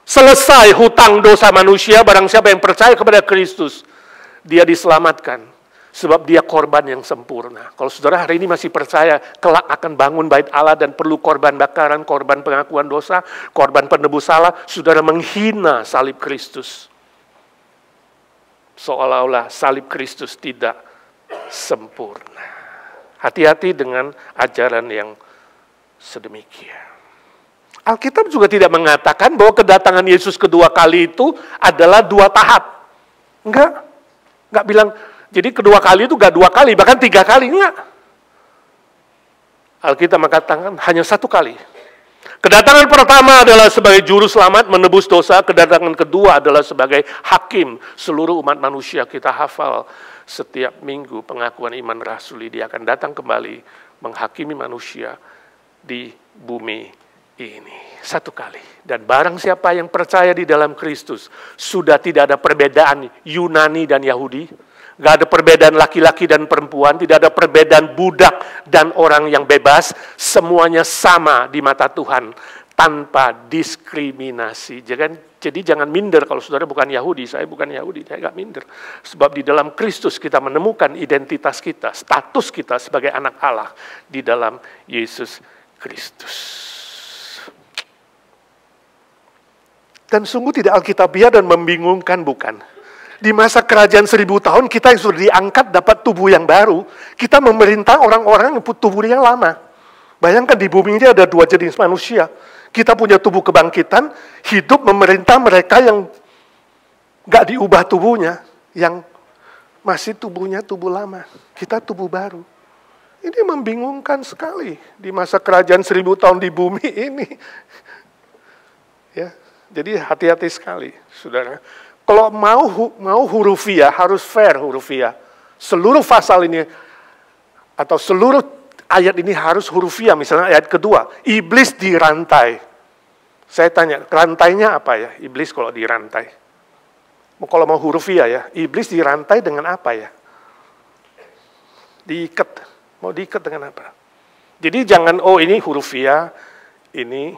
Selesai hutang dosa manusia, barang siapa yang percaya kepada Kristus, dia diselamatkan. Sebab dia korban yang sempurna. Kalau saudara hari ini masih percaya kelak akan bangun bait Allah dan perlu korban bakaran, korban pengakuan dosa, korban penebus salah, saudara menghina salib Kristus. Seolah-olah salib Kristus tidak sempurna. Hati-hati dengan ajaran yang sedemikian. Alkitab juga tidak mengatakan bahwa kedatangan Yesus kedua kali itu adalah 2 tahap. Enggak bilang. Jadi kedua kali itu gak 2 kali, bahkan 3 kali, enggak. Alkitab mengatakan hanya 1 kali. Kedatangan pertama adalah sebagai juru selamat menebus dosa, kedatangan kedua adalah sebagai hakim seluruh umat manusia. Kita hafal setiap minggu pengakuan iman rasuli, dia akan datang kembali menghakimi manusia di bumi ini. 1 kali. Dan barang siapa yang percaya di dalam Kristus, sudah tidak ada perbedaan Yunani dan Yahudi. Gak ada perbedaan laki-laki dan perempuan, tidak ada perbedaan budak dan orang yang bebas, semuanya sama di mata Tuhan, tanpa diskriminasi. Jadi jangan minder kalau saudara bukan Yahudi, saya bukan Yahudi, saya gak minder. Sebab di dalam Kristus kita menemukan identitas kita, status kita sebagai anak Allah di dalam Yesus Kristus. Dan sungguh tidak alkitabiah dan membingungkan, bukan? Di masa kerajaan 1000 tahun, kita yang sudah diangkat dapat tubuh yang baru. Kita memerintah orang-orang yang tubuh yang lama. Bayangkan di bumi ini ada 2 jenis manusia. Kita punya tubuh kebangkitan, hidup memerintah mereka yang gak diubah tubuhnya. Yang masih tubuhnya tubuh lama. Kita tubuh baru. Ini membingungkan sekali di masa kerajaan 1000 tahun di bumi ini. Ya, jadi hati-hati sekali, saudara. Kalau mau hurufiah, harus fair hurufiah. Seluruh pasal ini, atau seluruh ayat ini harus hurufiah. Misalnya ayat kedua, iblis dirantai. Saya tanya, rantainya apa ya? Iblis kalau dirantai. Kalau mau hurufiah ya, iblis dirantai dengan apa ya? Diikat. Mau diikat dengan apa? Jadi jangan, ini hurufiah, ini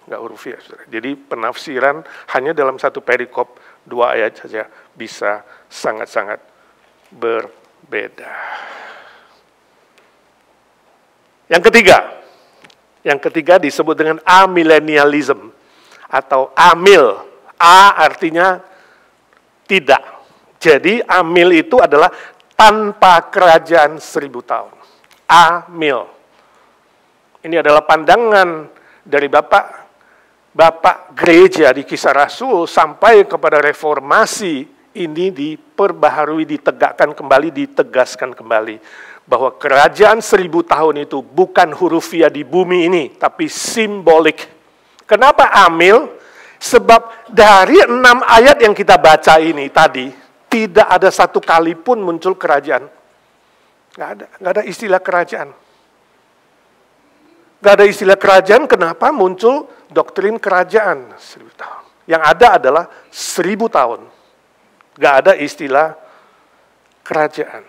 enggak hurufiah. Jadi penafsiran hanya dalam satu perikop, 2 ayat saja bisa sangat-sangat berbeda. Yang ketiga disebut dengan amillennialism atau amil. A artinya tidak. Jadi amil itu adalah tanpa kerajaan 1000 tahun. Amil. Ini adalah pandangan dari Bapak gereja di Kisah Rasul sampai kepada reformasi ini diperbaharui, ditegakkan kembali, ditegaskan kembali. Bahwa kerajaan 1000 tahun itu bukan hurufiah di bumi ini, tapi simbolik. Kenapa amil? Sebab dari 6 ayat yang kita baca ini tadi, tidak ada satu kali pun muncul kerajaan. Nggak ada istilah kerajaan. Nggak ada istilah kerajaan, kenapa muncul doktrin kerajaan 1000 tahun. Yang ada adalah 1000 tahun. Nggak ada istilah kerajaan.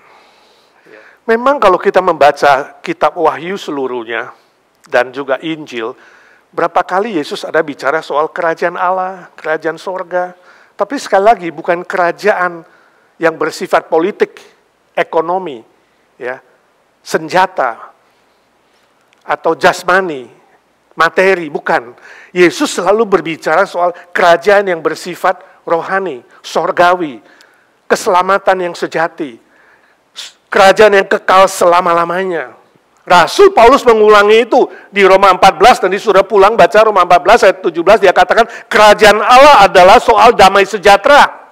Memang kalau kita membaca kitab Wahyu seluruhnya, dan juga Injil, berapa kali Yesus ada bicara soal kerajaan Allah, kerajaan sorga. Tapi sekali lagi bukan kerajaan yang bersifat politik, ekonomi, ya, senjata, atau jasmani, materi, bukan. Yesus selalu berbicara soal kerajaan yang bersifat rohani, sorgawi, keselamatan yang sejati, kerajaan yang kekal selama-lamanya. Rasul Paulus mengulangi itu di Roma 14, dan sudah pulang baca Roma 14 ayat 17, dia katakan kerajaan Allah adalah soal damai sejahtera.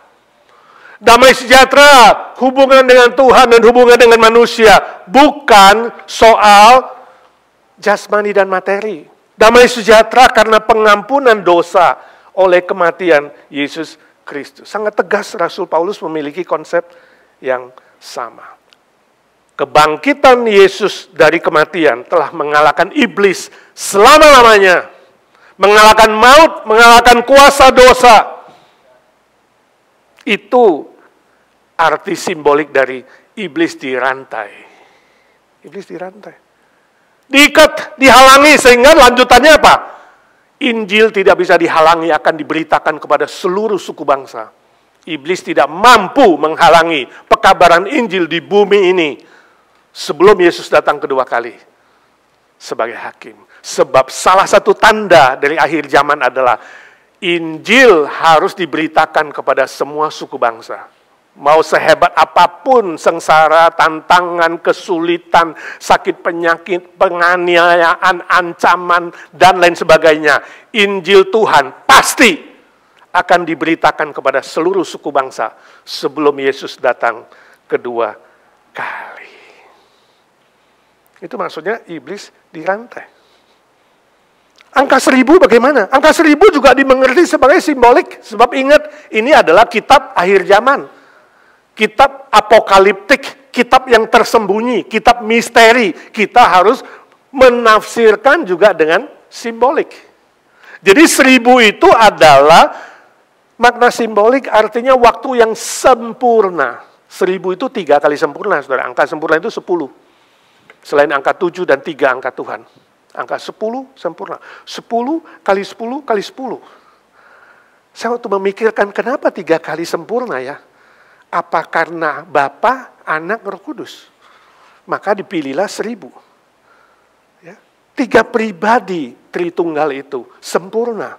Damai sejahtera, hubungan dengan Tuhan dan hubungan dengan manusia, bukan soal jasmani dan materi. Damai sejahtera karena pengampunan dosa oleh kematian Yesus Kristus. Sangat tegas Rasul Paulus memiliki konsep yang sama. Kebangkitan Yesus dari kematian telah mengalahkan iblis selama-lamanya. Mengalahkan maut, mengalahkan kuasa dosa. Itu arti simbolik dari iblis dirantai. Iblis dirantai. Diikat, dihalangi, sehingga lanjutannya apa? Injil tidak bisa dihalangi, akan diberitakan kepada seluruh suku bangsa. Iblis tidak mampu menghalangi pekabaran Injil di bumi ini sebelum Yesus datang kedua kali sebagai hakim. Sebab salah satu tanda dari akhir zaman adalah Injil harus diberitakan kepada semua suku bangsa. Mau sehebat apapun sengsara, tantangan, kesulitan, sakit penyakit, penganiayaan, ancaman, dan lain sebagainya, Injil Tuhan pasti akan diberitakan kepada seluruh suku bangsa sebelum Yesus datang kedua kali. Itu maksudnya iblis dirantai. Angka 1000 bagaimana? Angka 1000 juga dimengerti sebagai simbolik. Sebab ingat, ini adalah kitab akhir zaman. Kitab apokaliptik, kitab yang tersembunyi, kitab misteri. Kita harus menafsirkan juga dengan simbolik. Jadi 1000 itu adalah makna simbolik, artinya waktu yang sempurna. 1000 itu 3 kali sempurna, saudara. Angka sempurna itu 10. Selain angka 7 dan 3 angka Tuhan. Angka 10 sempurna. 10 kali 10 kali 10. Saya waktu memikirkan kenapa 3 kali sempurna ya. Apa karena Bapa, Anak, Roh Kudus? Maka dipilihlah 1000. Ya. 3 pribadi Tritunggal itu sempurna.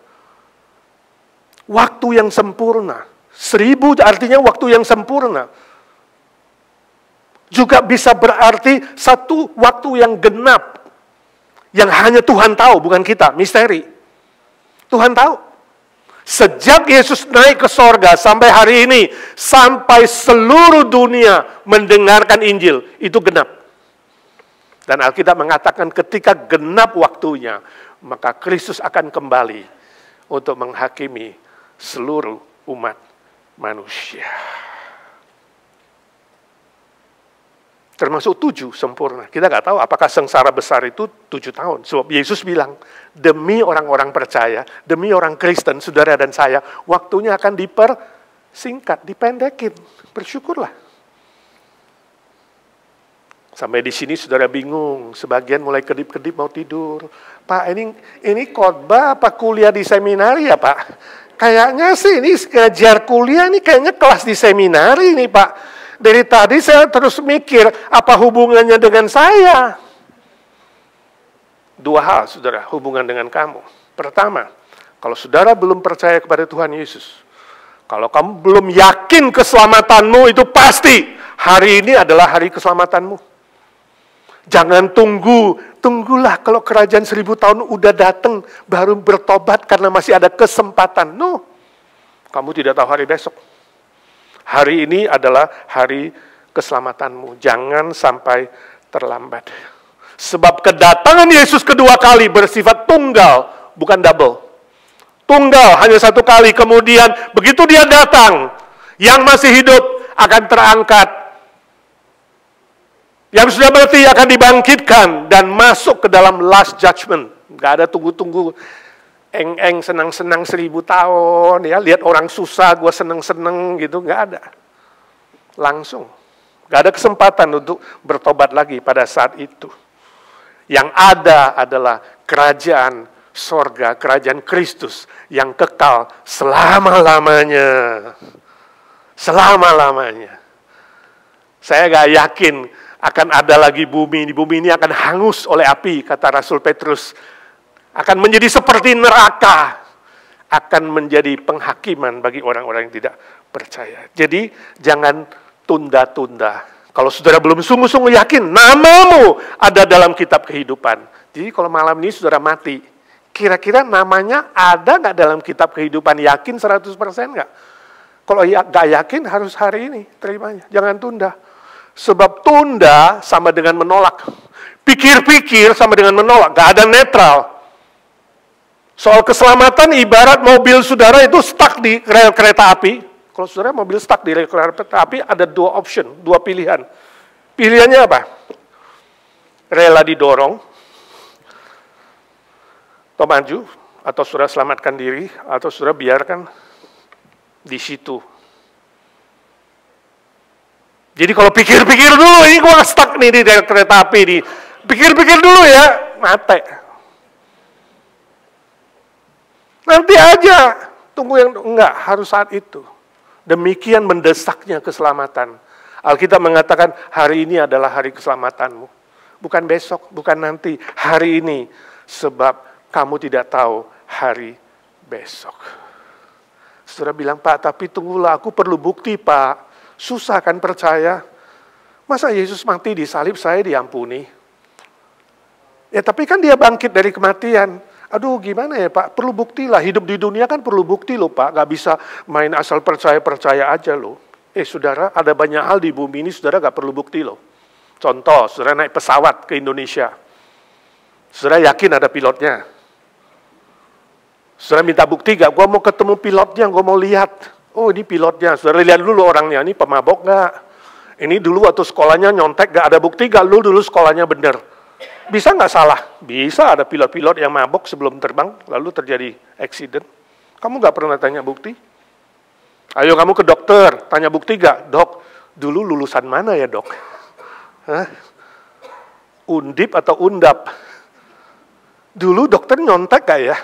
Waktu yang sempurna. 1000 artinya waktu yang sempurna. Juga bisa berarti satu waktu yang genap. Yang hanya Tuhan tahu, bukan kita, misteri. Tuhan tahu. Sejak Yesus naik ke sorga sampai hari ini, sampai seluruh dunia mendengarkan Injil, itu genap. Dan Alkitab mengatakan ketika genap waktunya, maka Kristus akan kembali untuk menghakimi seluruh umat manusia. Termasuk 7 sempurna. Kita nggak tahu apakah sengsara besar itu 7 tahun. Sebab Yesus bilang, demi orang-orang percaya, demi orang Kristen, saudara dan saya, waktunya akan dipersingkat, dipendekin. Bersyukurlah. Sampai di sini saudara bingung, sebagian mulai kedip-kedip mau tidur. Pak, ini khotbah apa kuliah di seminari ya Pak? Kayaknya sih ini ngajar kuliah, ini kayaknya kelas di seminari nih Pak. Dari tadi saya terus mikir, apa hubungannya dengan saya? 2 hal, saudara, hubungan dengan kamu. Pertama, kalau saudara belum percaya kepada Tuhan Yesus, kalau kamu belum yakin keselamatanmu, itu pasti hari ini adalah hari keselamatanmu. Jangan tunggulah kalau kerajaan 1000 tahun udah datang, baru bertobat karena masih ada kesempatan. No, kamu tidak tahu hari besok. Hari ini adalah hari keselamatanmu. Jangan sampai terlambat. Sebab kedatangan Yesus kedua kali bersifat tunggal, bukan double. Tunggal, hanya satu kali. Kemudian begitu dia datang, yang masih hidup akan terangkat. Yang sudah mati akan dibangkitkan dan masuk ke dalam last judgment. Gak ada tunggu-tunggu, eng-eng, senang-senang 1000 tahun. Ya, lihat orang susah, gue seneng-seneng gitu, gak ada. Langsung. Gak ada kesempatan untuk bertobat lagi pada saat itu. Yang ada adalah kerajaan sorga, kerajaan Kristus yang kekal selama-lamanya. Selama-lamanya. Saya gak yakin akan ada lagi bumi. Bumi ini akan hangus oleh api, kata Rasul Petrus. Akan menjadi seperti neraka. Akan menjadi penghakiman bagi orang-orang yang tidak percaya. Jadi jangan tunda-tunda. Kalau saudara belum sungguh-sungguh yakin, namamu ada dalam kitab kehidupan. Jadi kalau malam ini saudara mati, kira-kira namanya ada nggak dalam kitab kehidupan? Yakin 100% nggak? Kalau nggak yakin harus hari ini terimanya. Jangan tunda. Sebab tunda sama dengan menolak. Pikir-pikir sama dengan menolak. Nggak ada netral. Soal keselamatan ibarat mobil saudara itu stuck di rel kereta api. Kalau saudara mobil stuck di rel kereta api, ada 2 option, 2 pilihan. Pilihannya apa? Rela didorong, atau maju, atau saudara selamatkan diri, atau saudara biarkan di situ. Jadi kalau pikir-pikir dulu, ini gua stuck nih di rel kereta api, pikir-pikir dulu ya, mati. Nanti aja, tunggu yang enggak, harus saat itu. Demikian mendesaknya keselamatan. Alkitab mengatakan hari ini adalah hari keselamatanmu. Bukan besok, bukan nanti. Hari ini. Sebab kamu tidak tahu hari besok. Saudara bilang, Pak, tapi tunggulah, aku perlu bukti, Pak. Susah kan percaya. Masa Yesus mati di salib, saya diampuni? Ya tapi kan dia bangkit dari kematian. Aduh gimana ya Pak, perlu bukti lah. Hidup di dunia kan perlu bukti loh Pak. Gak bisa main asal percaya-percaya aja loh. Saudara, ada banyak hal di bumi ini saudara gak perlu bukti loh. Contoh, saudara naik pesawat ke Indonesia. Saudara yakin ada pilotnya? Saudara minta bukti gak? Gua mau ketemu pilotnya, gua mau lihat. Oh ini pilotnya, saudara lihat dulu orangnya. Ini pemabok gak? Ini dulu waktu sekolahnya nyontek gak ada bukti gak? Lu dulu sekolahnya bener. Bisa nggak salah? Bisa, ada pilot-pilot yang mabok sebelum terbang, lalu terjadi accident. Kamu nggak pernah tanya bukti? Ayo kamu ke dokter, tanya bukti nggak? Dok, dulu lulusan mana ya dok? Hah? Undip atau undap? Dulu dokter nyontek nggak ya?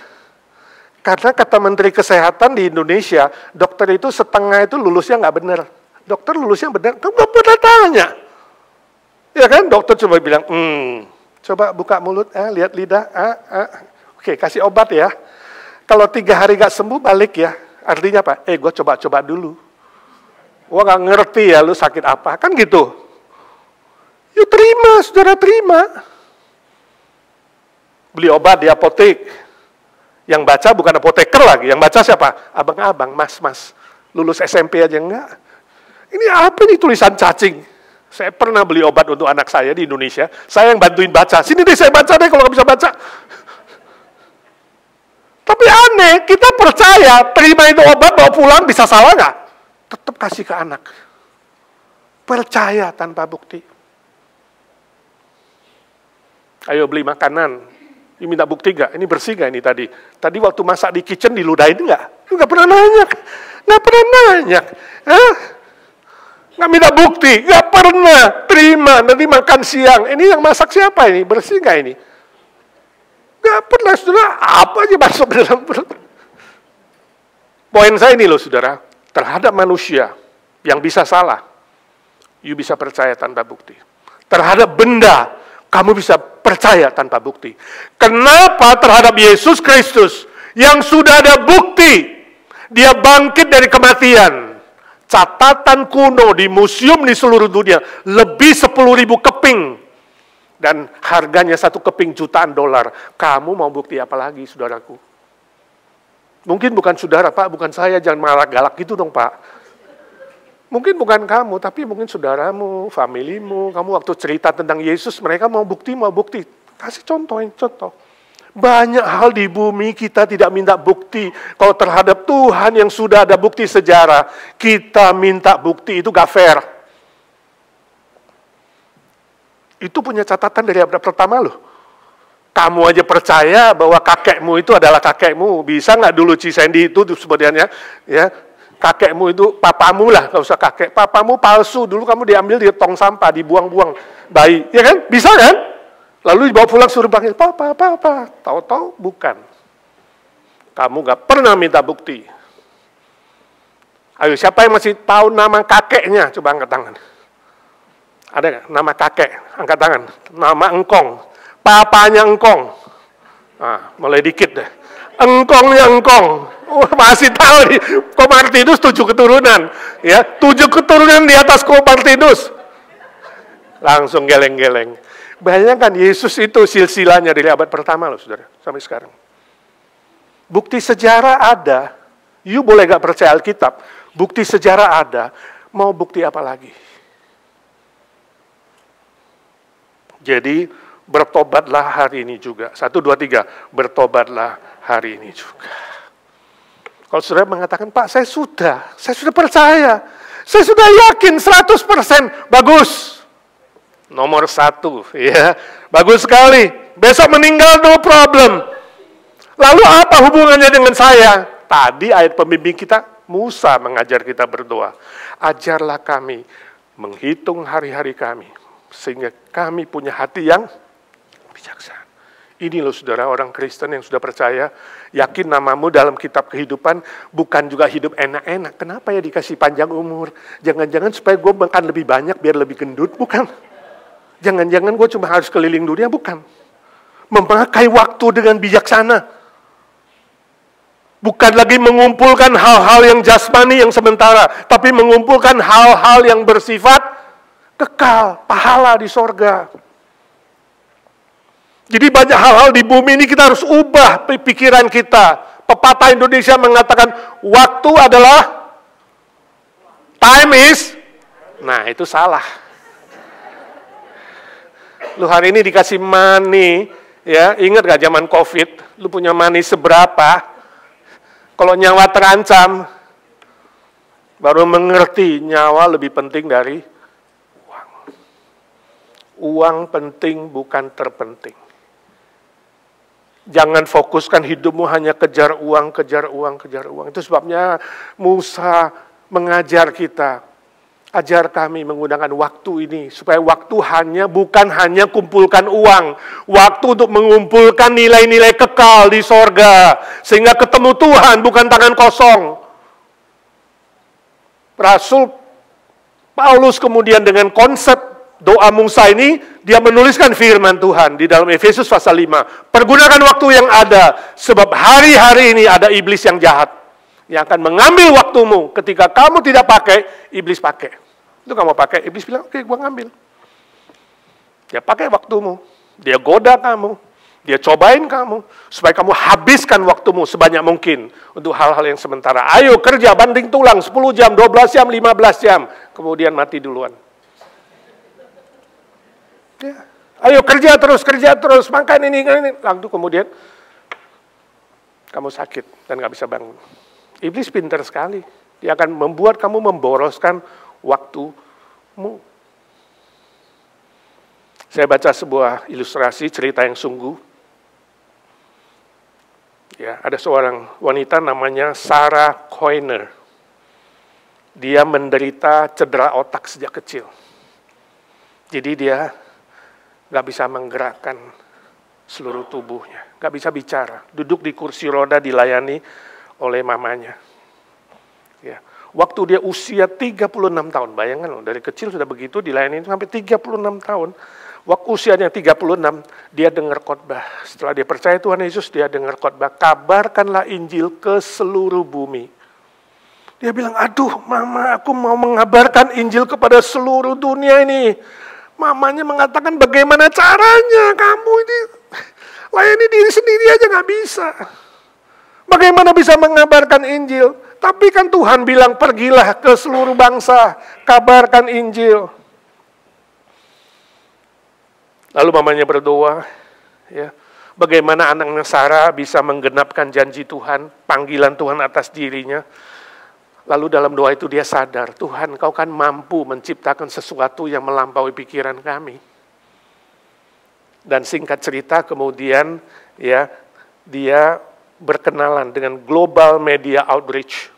Karena kata Menteri Kesehatan di Indonesia, dokter itu setengah itu lulusnya nggak benar. Dokter lulusnya benar, kamu nggak pernah tanya. Ya kan, dokter cuma bilang, coba buka mulut, lihat lidah, Oke, kasih obat ya. Kalau 3 hari gak sembuh, balik ya. Artinya apa? Gue coba-coba dulu. Gue gak ngerti ya, lu sakit apa. Kan gitu. Yuk terima, saudara terima. Beli obat di apotek. Yang baca bukan apoteker lagi. Yang baca siapa? Abang-abang, mas-mas. Lulus SMP aja enggak. Ini apa nih tulisan cacing? Saya pernah beli obat untuk anak saya di Indonesia. Saya yang bantuin baca. Sini deh saya baca deh kalau nggak bisa baca. Tapi aneh, kita percaya terima itu obat bawa pulang bisa salah nggak? Tetap kasih ke anak. Percaya tanpa bukti. Ayo beli makanan. Ini minta bukti nggak? Ini bersih nggak ini tadi? Tadi waktu masak di kitchen diludahin nggak? Nggak pernah nanya. Nggak pernah nanya. Nggak minta bukti, nggak pernah terima, nanti makan siang. Ini yang masak siapa ini? Bersih nggak ini? Nggak pernah, saudara, apa aja masuk ke dalam perut. Poin saya ini loh, saudara, terhadap manusia yang bisa salah, you bisa percaya tanpa bukti. Terhadap benda, kamu bisa percaya tanpa bukti. Kenapa terhadap Yesus Kristus, yang sudah ada bukti, dia bangkit dari kematian, catatan kuno di museum di seluruh dunia, lebih 10.000 keping. Dan harganya 1 keping jutaan dolar. Kamu mau bukti apa lagi, saudaraku? Mungkin bukan saudara, Pak, bukan saya, jangan malah galak gitu dong, Pak. Mungkin bukan kamu, tapi mungkin saudaramu, familimu, kamu waktu cerita tentang Yesus, mereka mau bukti. Kasih contoh. Banyak hal di bumi kita tidak minta bukti. Kalau terhadap Tuhan yang sudah ada bukti sejarah, kita minta bukti, itu gak fair. Itu punya catatan dari abad pertama loh. Kamu aja percaya bahwa kakekmu itu adalah kakekmu. Bisa nggak dulu Cisendi itu sebenarnya, ya, kakekmu itu papamu lah, nggak usah kakek. Papamu palsu, dulu kamu diambil di tong sampah, dibuang-buang bayi, ya kan? Bisa kan? Lalu dibawa pulang suruh panggil, papa. Tahu-tahu bukan. Kamu nggak pernah minta bukti. Ayo, siapa yang masih tahu nama kakeknya? Coba angkat tangan. Ada nggak nama kakek? Angkat tangan. Nama engkong. Papanya engkong. Nah, mulai dikit deh. Engkongnya engkong. Oh, masih tahu nih. Komartinus 7 keturunan. Ya, 7 keturunan di atas Komartinus. Langsung geleng-geleng. Bayangkan Yesus itu silsilahnya dari abad pertama loh, saudara. Sampai sekarang. Bukti sejarah ada. You boleh gak percaya Alkitab. Bukti sejarah ada. Mau bukti apa lagi? Jadi, bertobatlah hari ini juga. 1, 2, 3. Bertobatlah hari ini juga. Kalau saudara mengatakan, Pak, saya sudah percaya. Saya sudah yakin 100%. Bagus. Nomor 1, ya. Bagus sekali. Besok meninggal, no problem. Lalu apa hubungannya dengan saya? Tadi ayat pembimbing kita, Musa mengajar kita berdoa. Ajarlah kami menghitung hari-hari kami. Sehingga kami punya hati yang bijaksana. Ini loh saudara, orang Kristen yang sudah percaya, yakin namamu dalam kitab kehidupan, bukan juga hidup enak-enak. Kenapa ya dikasih panjang umur? Jangan-jangan supaya gue makan lebih banyak biar lebih gendut? Bukan. Jangan-jangan gue cuma harus keliling dunia? Bukan. Memakai waktu dengan bijaksana. Bukan lagi mengumpulkan hal-hal yang jasmani yang sementara, tapi mengumpulkan hal-hal yang bersifat kekal, pahala di sorga. Jadi banyak hal-hal di bumi ini kita harus ubah pikiran kita. Pepatah Indonesia mengatakan, waktu adalah, time is, nah itu salah. Lu hari ini dikasih money, ya, ingat gak zaman COVID, lu punya money seberapa? Kalau nyawa terancam, baru mengerti nyawa lebih penting dari uang. Uang penting bukan terpenting. Jangan fokuskan hidupmu hanya kejar uang. Itu sebabnya Musa mengajar kita. Ajar kami menggunakan waktu ini, supaya waktu bukan hanya kumpulkan uang, waktu untuk mengumpulkan nilai-nilai kekal di sorga, sehingga ketemu Tuhan, bukan tangan kosong. Rasul Paulus kemudian dengan konsep doa Musa ini, dia menuliskan firman Tuhan di dalam Efesus pasal 5. Pergunakan waktu yang ada, sebab hari-hari ini ada iblis yang jahat, yang akan mengambil waktumu. Ketika kamu tidak pakai, iblis pakai. Itu kamu pakai, iblis bilang, oke, gua ngambil. Dia pakai waktumu, dia goda kamu, dia cobain kamu, supaya kamu habiskan waktumu sebanyak mungkin untuk hal-hal yang sementara. Ayo kerja, banting tulang, 10 jam, 12 jam, 15 jam, kemudian mati duluan. Ya. Ayo kerja terus, makan ini. Lalu kemudian kamu sakit dan gak bisa bangun. Iblis pintar sekali. Dia akan membuat kamu memboroskan waktumu. Saya baca sebuah ilustrasi cerita yang sungguh. Ya, ada seorang wanita namanya Sarah Koiner. Dia menderita cedera otak sejak kecil. Jadi dia gak bisa menggerakkan seluruh tubuhnya. Gak bisa bicara. Duduk di kursi roda dilayani oleh mamanya. Ya. Waktu dia usia 36 tahun, bayangkan loh, dari kecil sudah begitu, dilayani sampai 36 tahun. Waktu usianya 36, dia dengar khotbah. Setelah dia percaya Tuhan Yesus, dia dengar khotbah, kabarkanlah Injil ke seluruh bumi. Dia bilang, aduh mama, aku mau mengabarkan Injil kepada seluruh dunia ini. Mamanya mengatakan, bagaimana caranya kamu ini layani diri sendiri aja gak bisa. Bagaimana bisa mengabarkan Injil? Tapi kan Tuhan bilang, pergilah ke seluruh bangsa, kabarkan Injil. Lalu mamanya berdoa, ya, Bagaimana anaknya Sarah bisa menggenapkan janji Tuhan, panggilan Tuhan atas dirinya. Lalu dalam doa itu dia sadar, Tuhan Kau kan mampu menciptakan sesuatu yang melampaui pikiran kami. Dan singkat cerita kemudian ya dia berkenalan dengan Global Media Outreach,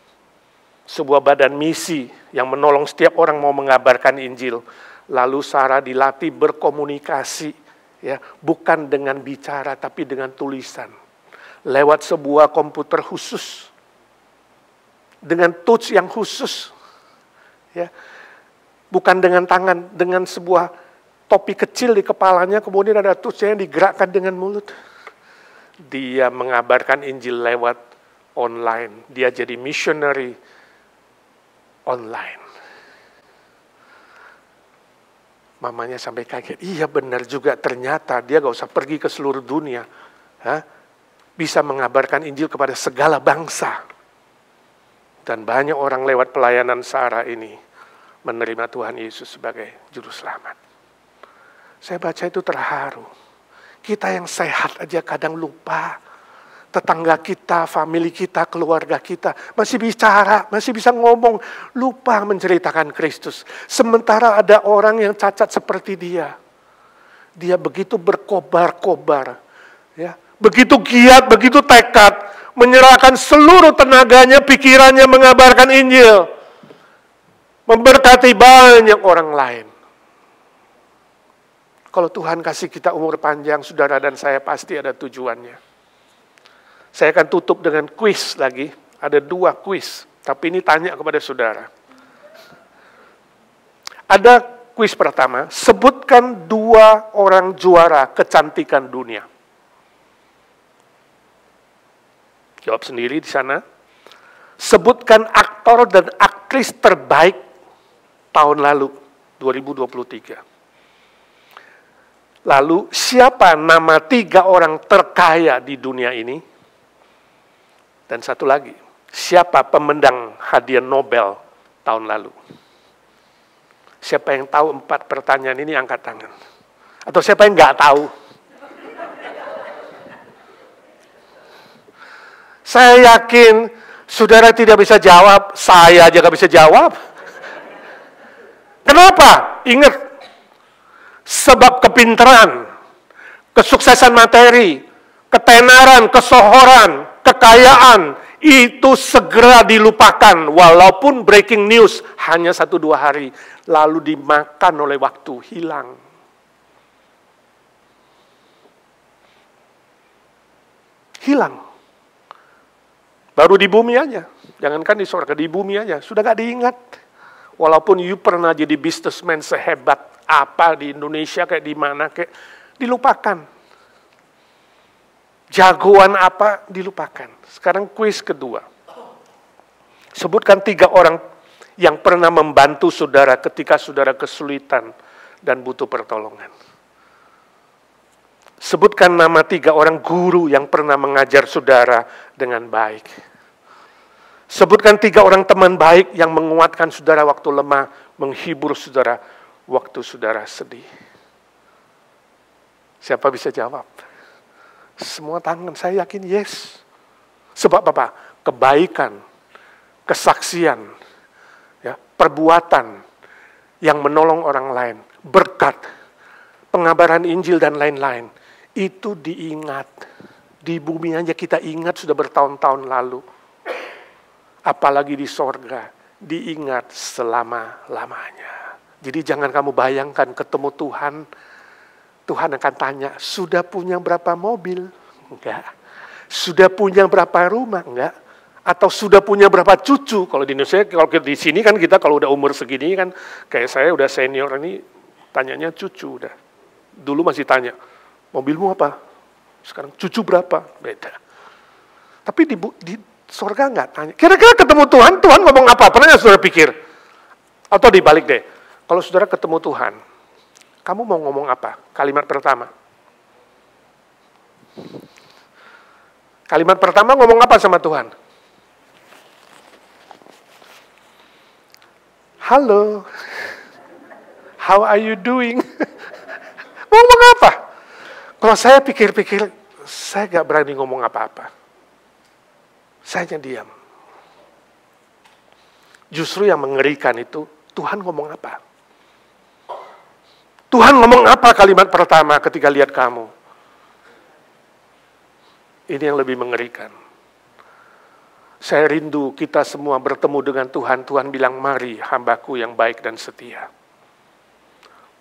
sebuah badan misi yang menolong setiap orang mau mengabarkan Injil. Lalu Sarah dilatih berkomunikasi, ya, bukan dengan bicara tapi dengan tulisan. Lewat sebuah komputer khusus. Dengan touch yang khusus. Ya. Bukan dengan tangan, dengan sebuah topi kecil di kepalanya, kemudian ada touch yang digerakkan dengan mulut. Dia mengabarkan Injil lewat online. Dia jadi missionary online. Mamanya sampai kaget, iya benar juga, ternyata dia gak usah pergi ke seluruh dunia. Bisa mengabarkan Injil kepada segala bangsa. Dan banyak orang lewat pelayanan Sarah ini menerima Tuhan Yesus sebagai Juru Selamat. Saya baca itu terharu. Kita yang sehat aja kadang lupa. Tetangga kita, famili kita, keluarga kita masih bicara, masih bisa ngomong, lupa menceritakan Kristus. Sementara ada orang yang cacat seperti dia. Dia begitu berkobar-kobar, ya, begitu giat, begitu tekad, menyerahkan seluruh tenaganya, pikirannya mengabarkan Injil, memberkati banyak orang lain. Kalau Tuhan kasih kita umur panjang, saudara dan saya pasti ada tujuannya. Saya akan tutup dengan kuis lagi. Ada 2 kuis. Tapi ini tanya kepada saudara. Ada kuis pertama. Sebutkan 2 orang juara kecantikan dunia. Jawab sendiri di sana. Sebutkan aktor dan aktris terbaik tahun lalu. 2023. Lalu siapa nama 3 orang terkaya di dunia ini? Dan satu lagi, siapa pemenang hadiah Nobel tahun lalu? Siapa yang tahu 4 pertanyaan ini angkat tangan. Atau siapa yang nggak tahu? Saya yakin saudara tidak bisa jawab, saya aja nggak bisa jawab. Kenapa? Ingat, sebab kepintaran, kesuksesan materi, ketenaran, kesohoran, kekayaan itu segera dilupakan walaupun breaking news hanya 1-2 hari lalu dimakan oleh waktu, hilang. Hilang. Baru di bumi aja, jangankan di surga, di bumi aja sudah gak diingat. Walaupun you pernah jadi businessman sehebat apa di Indonesia kayak di mana kayak dilupakan. Jagoan apa dilupakan. Sekarang kuis kedua. Sebutkan 3 orang yang pernah membantu saudara ketika saudara kesulitan dan butuh pertolongan. Sebutkan nama 3 orang guru yang pernah mengajar saudara dengan baik. Sebutkan 3 orang teman baik yang menguatkan saudara waktu lemah, menghibur saudara waktu saudara sedih. Siapa bisa jawab? Semua tangan, saya yakin yes. Sebab apa? Kebaikan, kesaksian, ya, perbuatan yang menolong orang lain, berkat, pengabaran Injil dan lain-lain, itu diingat. Di bumi aja kita ingat sudah bertahun-tahun lalu. Apalagi di sorga, diingat selama-lamanya. Jadi jangan kamu bayangkan ketemu Tuhan, Tuhan akan tanya, sudah punya berapa mobil? Enggak. Sudah punya berapa rumah? Enggak. Atau sudah punya berapa cucu? Kalau di Indonesia, kalau di sini kan kita kalau udah umur segini kan, kayak saya udah senior ini, tanyanya cucu udah. Dulu masih tanya, mobilmu apa? Sekarang cucu berapa? Beda. Tapi di surga enggak tanya. Kira-kira ketemu Tuhan, Tuhan ngomong apa? Pernah nggak saudara pikir? Atau dibalik deh, kalau saudara ketemu Tuhan, kamu mau ngomong apa? Kalimat pertama. Kalimat pertama ngomong apa sama Tuhan? Halo. How are you doing? Ngomong apa? Kalau saya pikir-pikir, saya gak berani ngomong apa-apa. Saya hanya diam. Justru yang mengerikan itu, Tuhan ngomong apa? Tuhan ngomong apa kalimat pertama ketika lihat kamu? Ini yang lebih mengerikan. Saya rindu kita semua bertemu dengan Tuhan. Tuhan bilang, mari hambaku yang baik dan setia.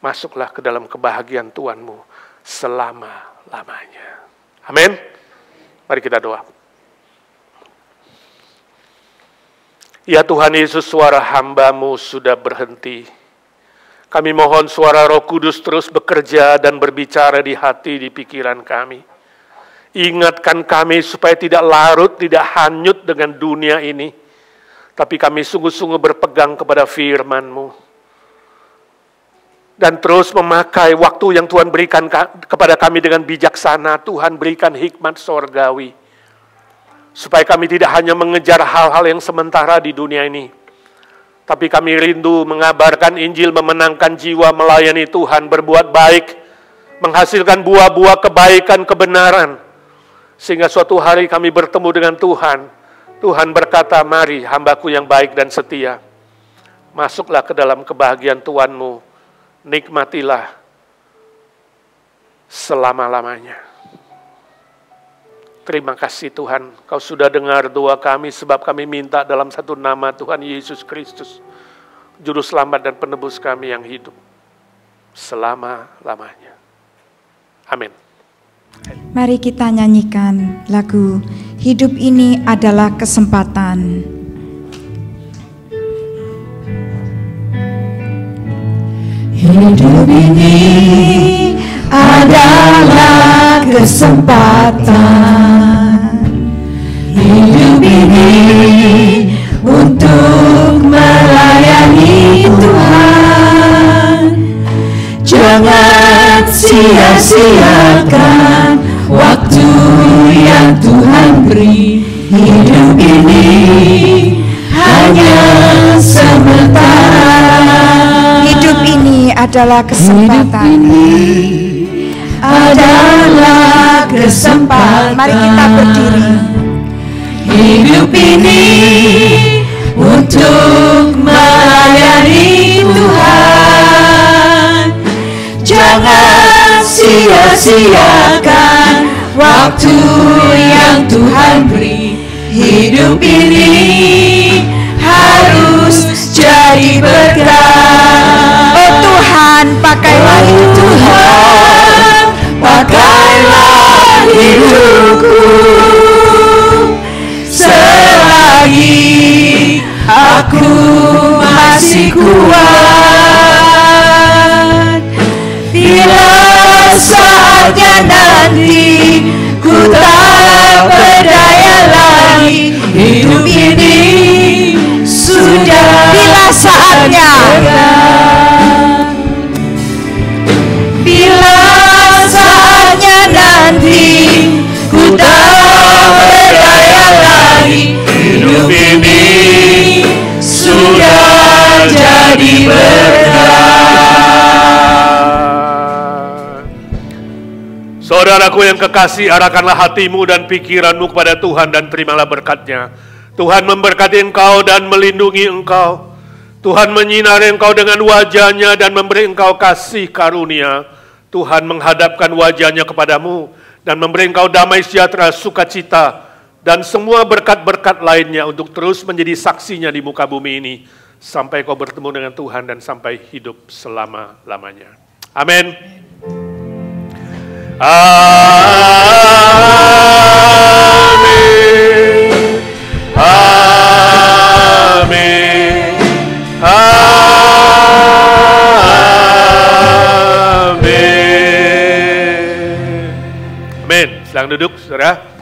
Masuklah ke dalam kebahagiaan Tuhanmu selama-lamanya. Amin. Mari kita doa. Ya Tuhan Yesus, suara hamba-Mu sudah berhenti. Kami mohon suara Roh Kudus terus bekerja dan berbicara di hati, di pikiran kami. Ingatkan kami supaya tidak larut, tidak hanyut dengan dunia ini. Tapi kami sungguh-sungguh berpegang kepada firman-Mu. Dan terus memakai waktu yang Tuhan berikan kepada kami dengan bijaksana. Tuhan berikan hikmat sorgawi. Supaya kami tidak hanya mengejar hal-hal yang sementara di dunia ini. Tapi kami rindu mengabarkan Injil, memenangkan jiwa, melayani Tuhan, berbuat baik. Menghasilkan buah-buah kebaikan, kebenaran. Sehingga suatu hari kami bertemu dengan Tuhan. Tuhan berkata, mari hambaku yang baik dan setia. Masuklah ke dalam kebahagiaan Tuhan-Mu. Nikmatilah selama-lamanya. Terima kasih Tuhan, Kau sudah dengar doa kami sebab kami minta dalam satu nama Tuhan Yesus Kristus. Juru selamat dan penebus kami yang hidup selama-lamanya. Amin. Mari kita nyanyikan lagu Hidup Ini Adalah Kesempatan. Hidup ini adalah kesempatan. Hidup ini untuk melayani Tuhan. Jangan sia-siakan waktu yang Tuhan beri. Hidup ini hanya sementara. Hidup ini adalah kesempatan. Hidup ini adalah kesempatan. Mari kita berdiri. Hidup ini untuk melayani Tuhan. Jangan sia-siakan waktu yang Tuhan beri. Hidup ini harus jadi berkat. Oh Tuhan, pakailah hidup Tuhan, pakailah hidupku. Selagi aku masih kuat, bila saatnya nanti ku tak berdaya lagi. Hidup ini sudah bila saatnya. Bila saatnya nanti ku tak berdaya lagi. Hidup ini sudah jadi berkat. Saudaraku yang kekasih, arahkanlah hatimu dan pikiranmu kepada Tuhan dan terimalah berkat-Nya. Tuhan memberkati engkau dan melindungi engkau. Tuhan menyinari engkau dengan wajah-Nya dan memberi engkau kasih karunia. Tuhan menghadapkan wajah-Nya kepadamu dan memberi engkau damai sejahtera, sukacita, dan semua berkat-berkat lainnya untuk terus menjadi saksinya di muka bumi ini. Sampai kau bertemu dengan Tuhan dan sampai hidup selama-lamanya. Amin. Amin. Amin. Amin. Amin. Silakan duduk, saudara.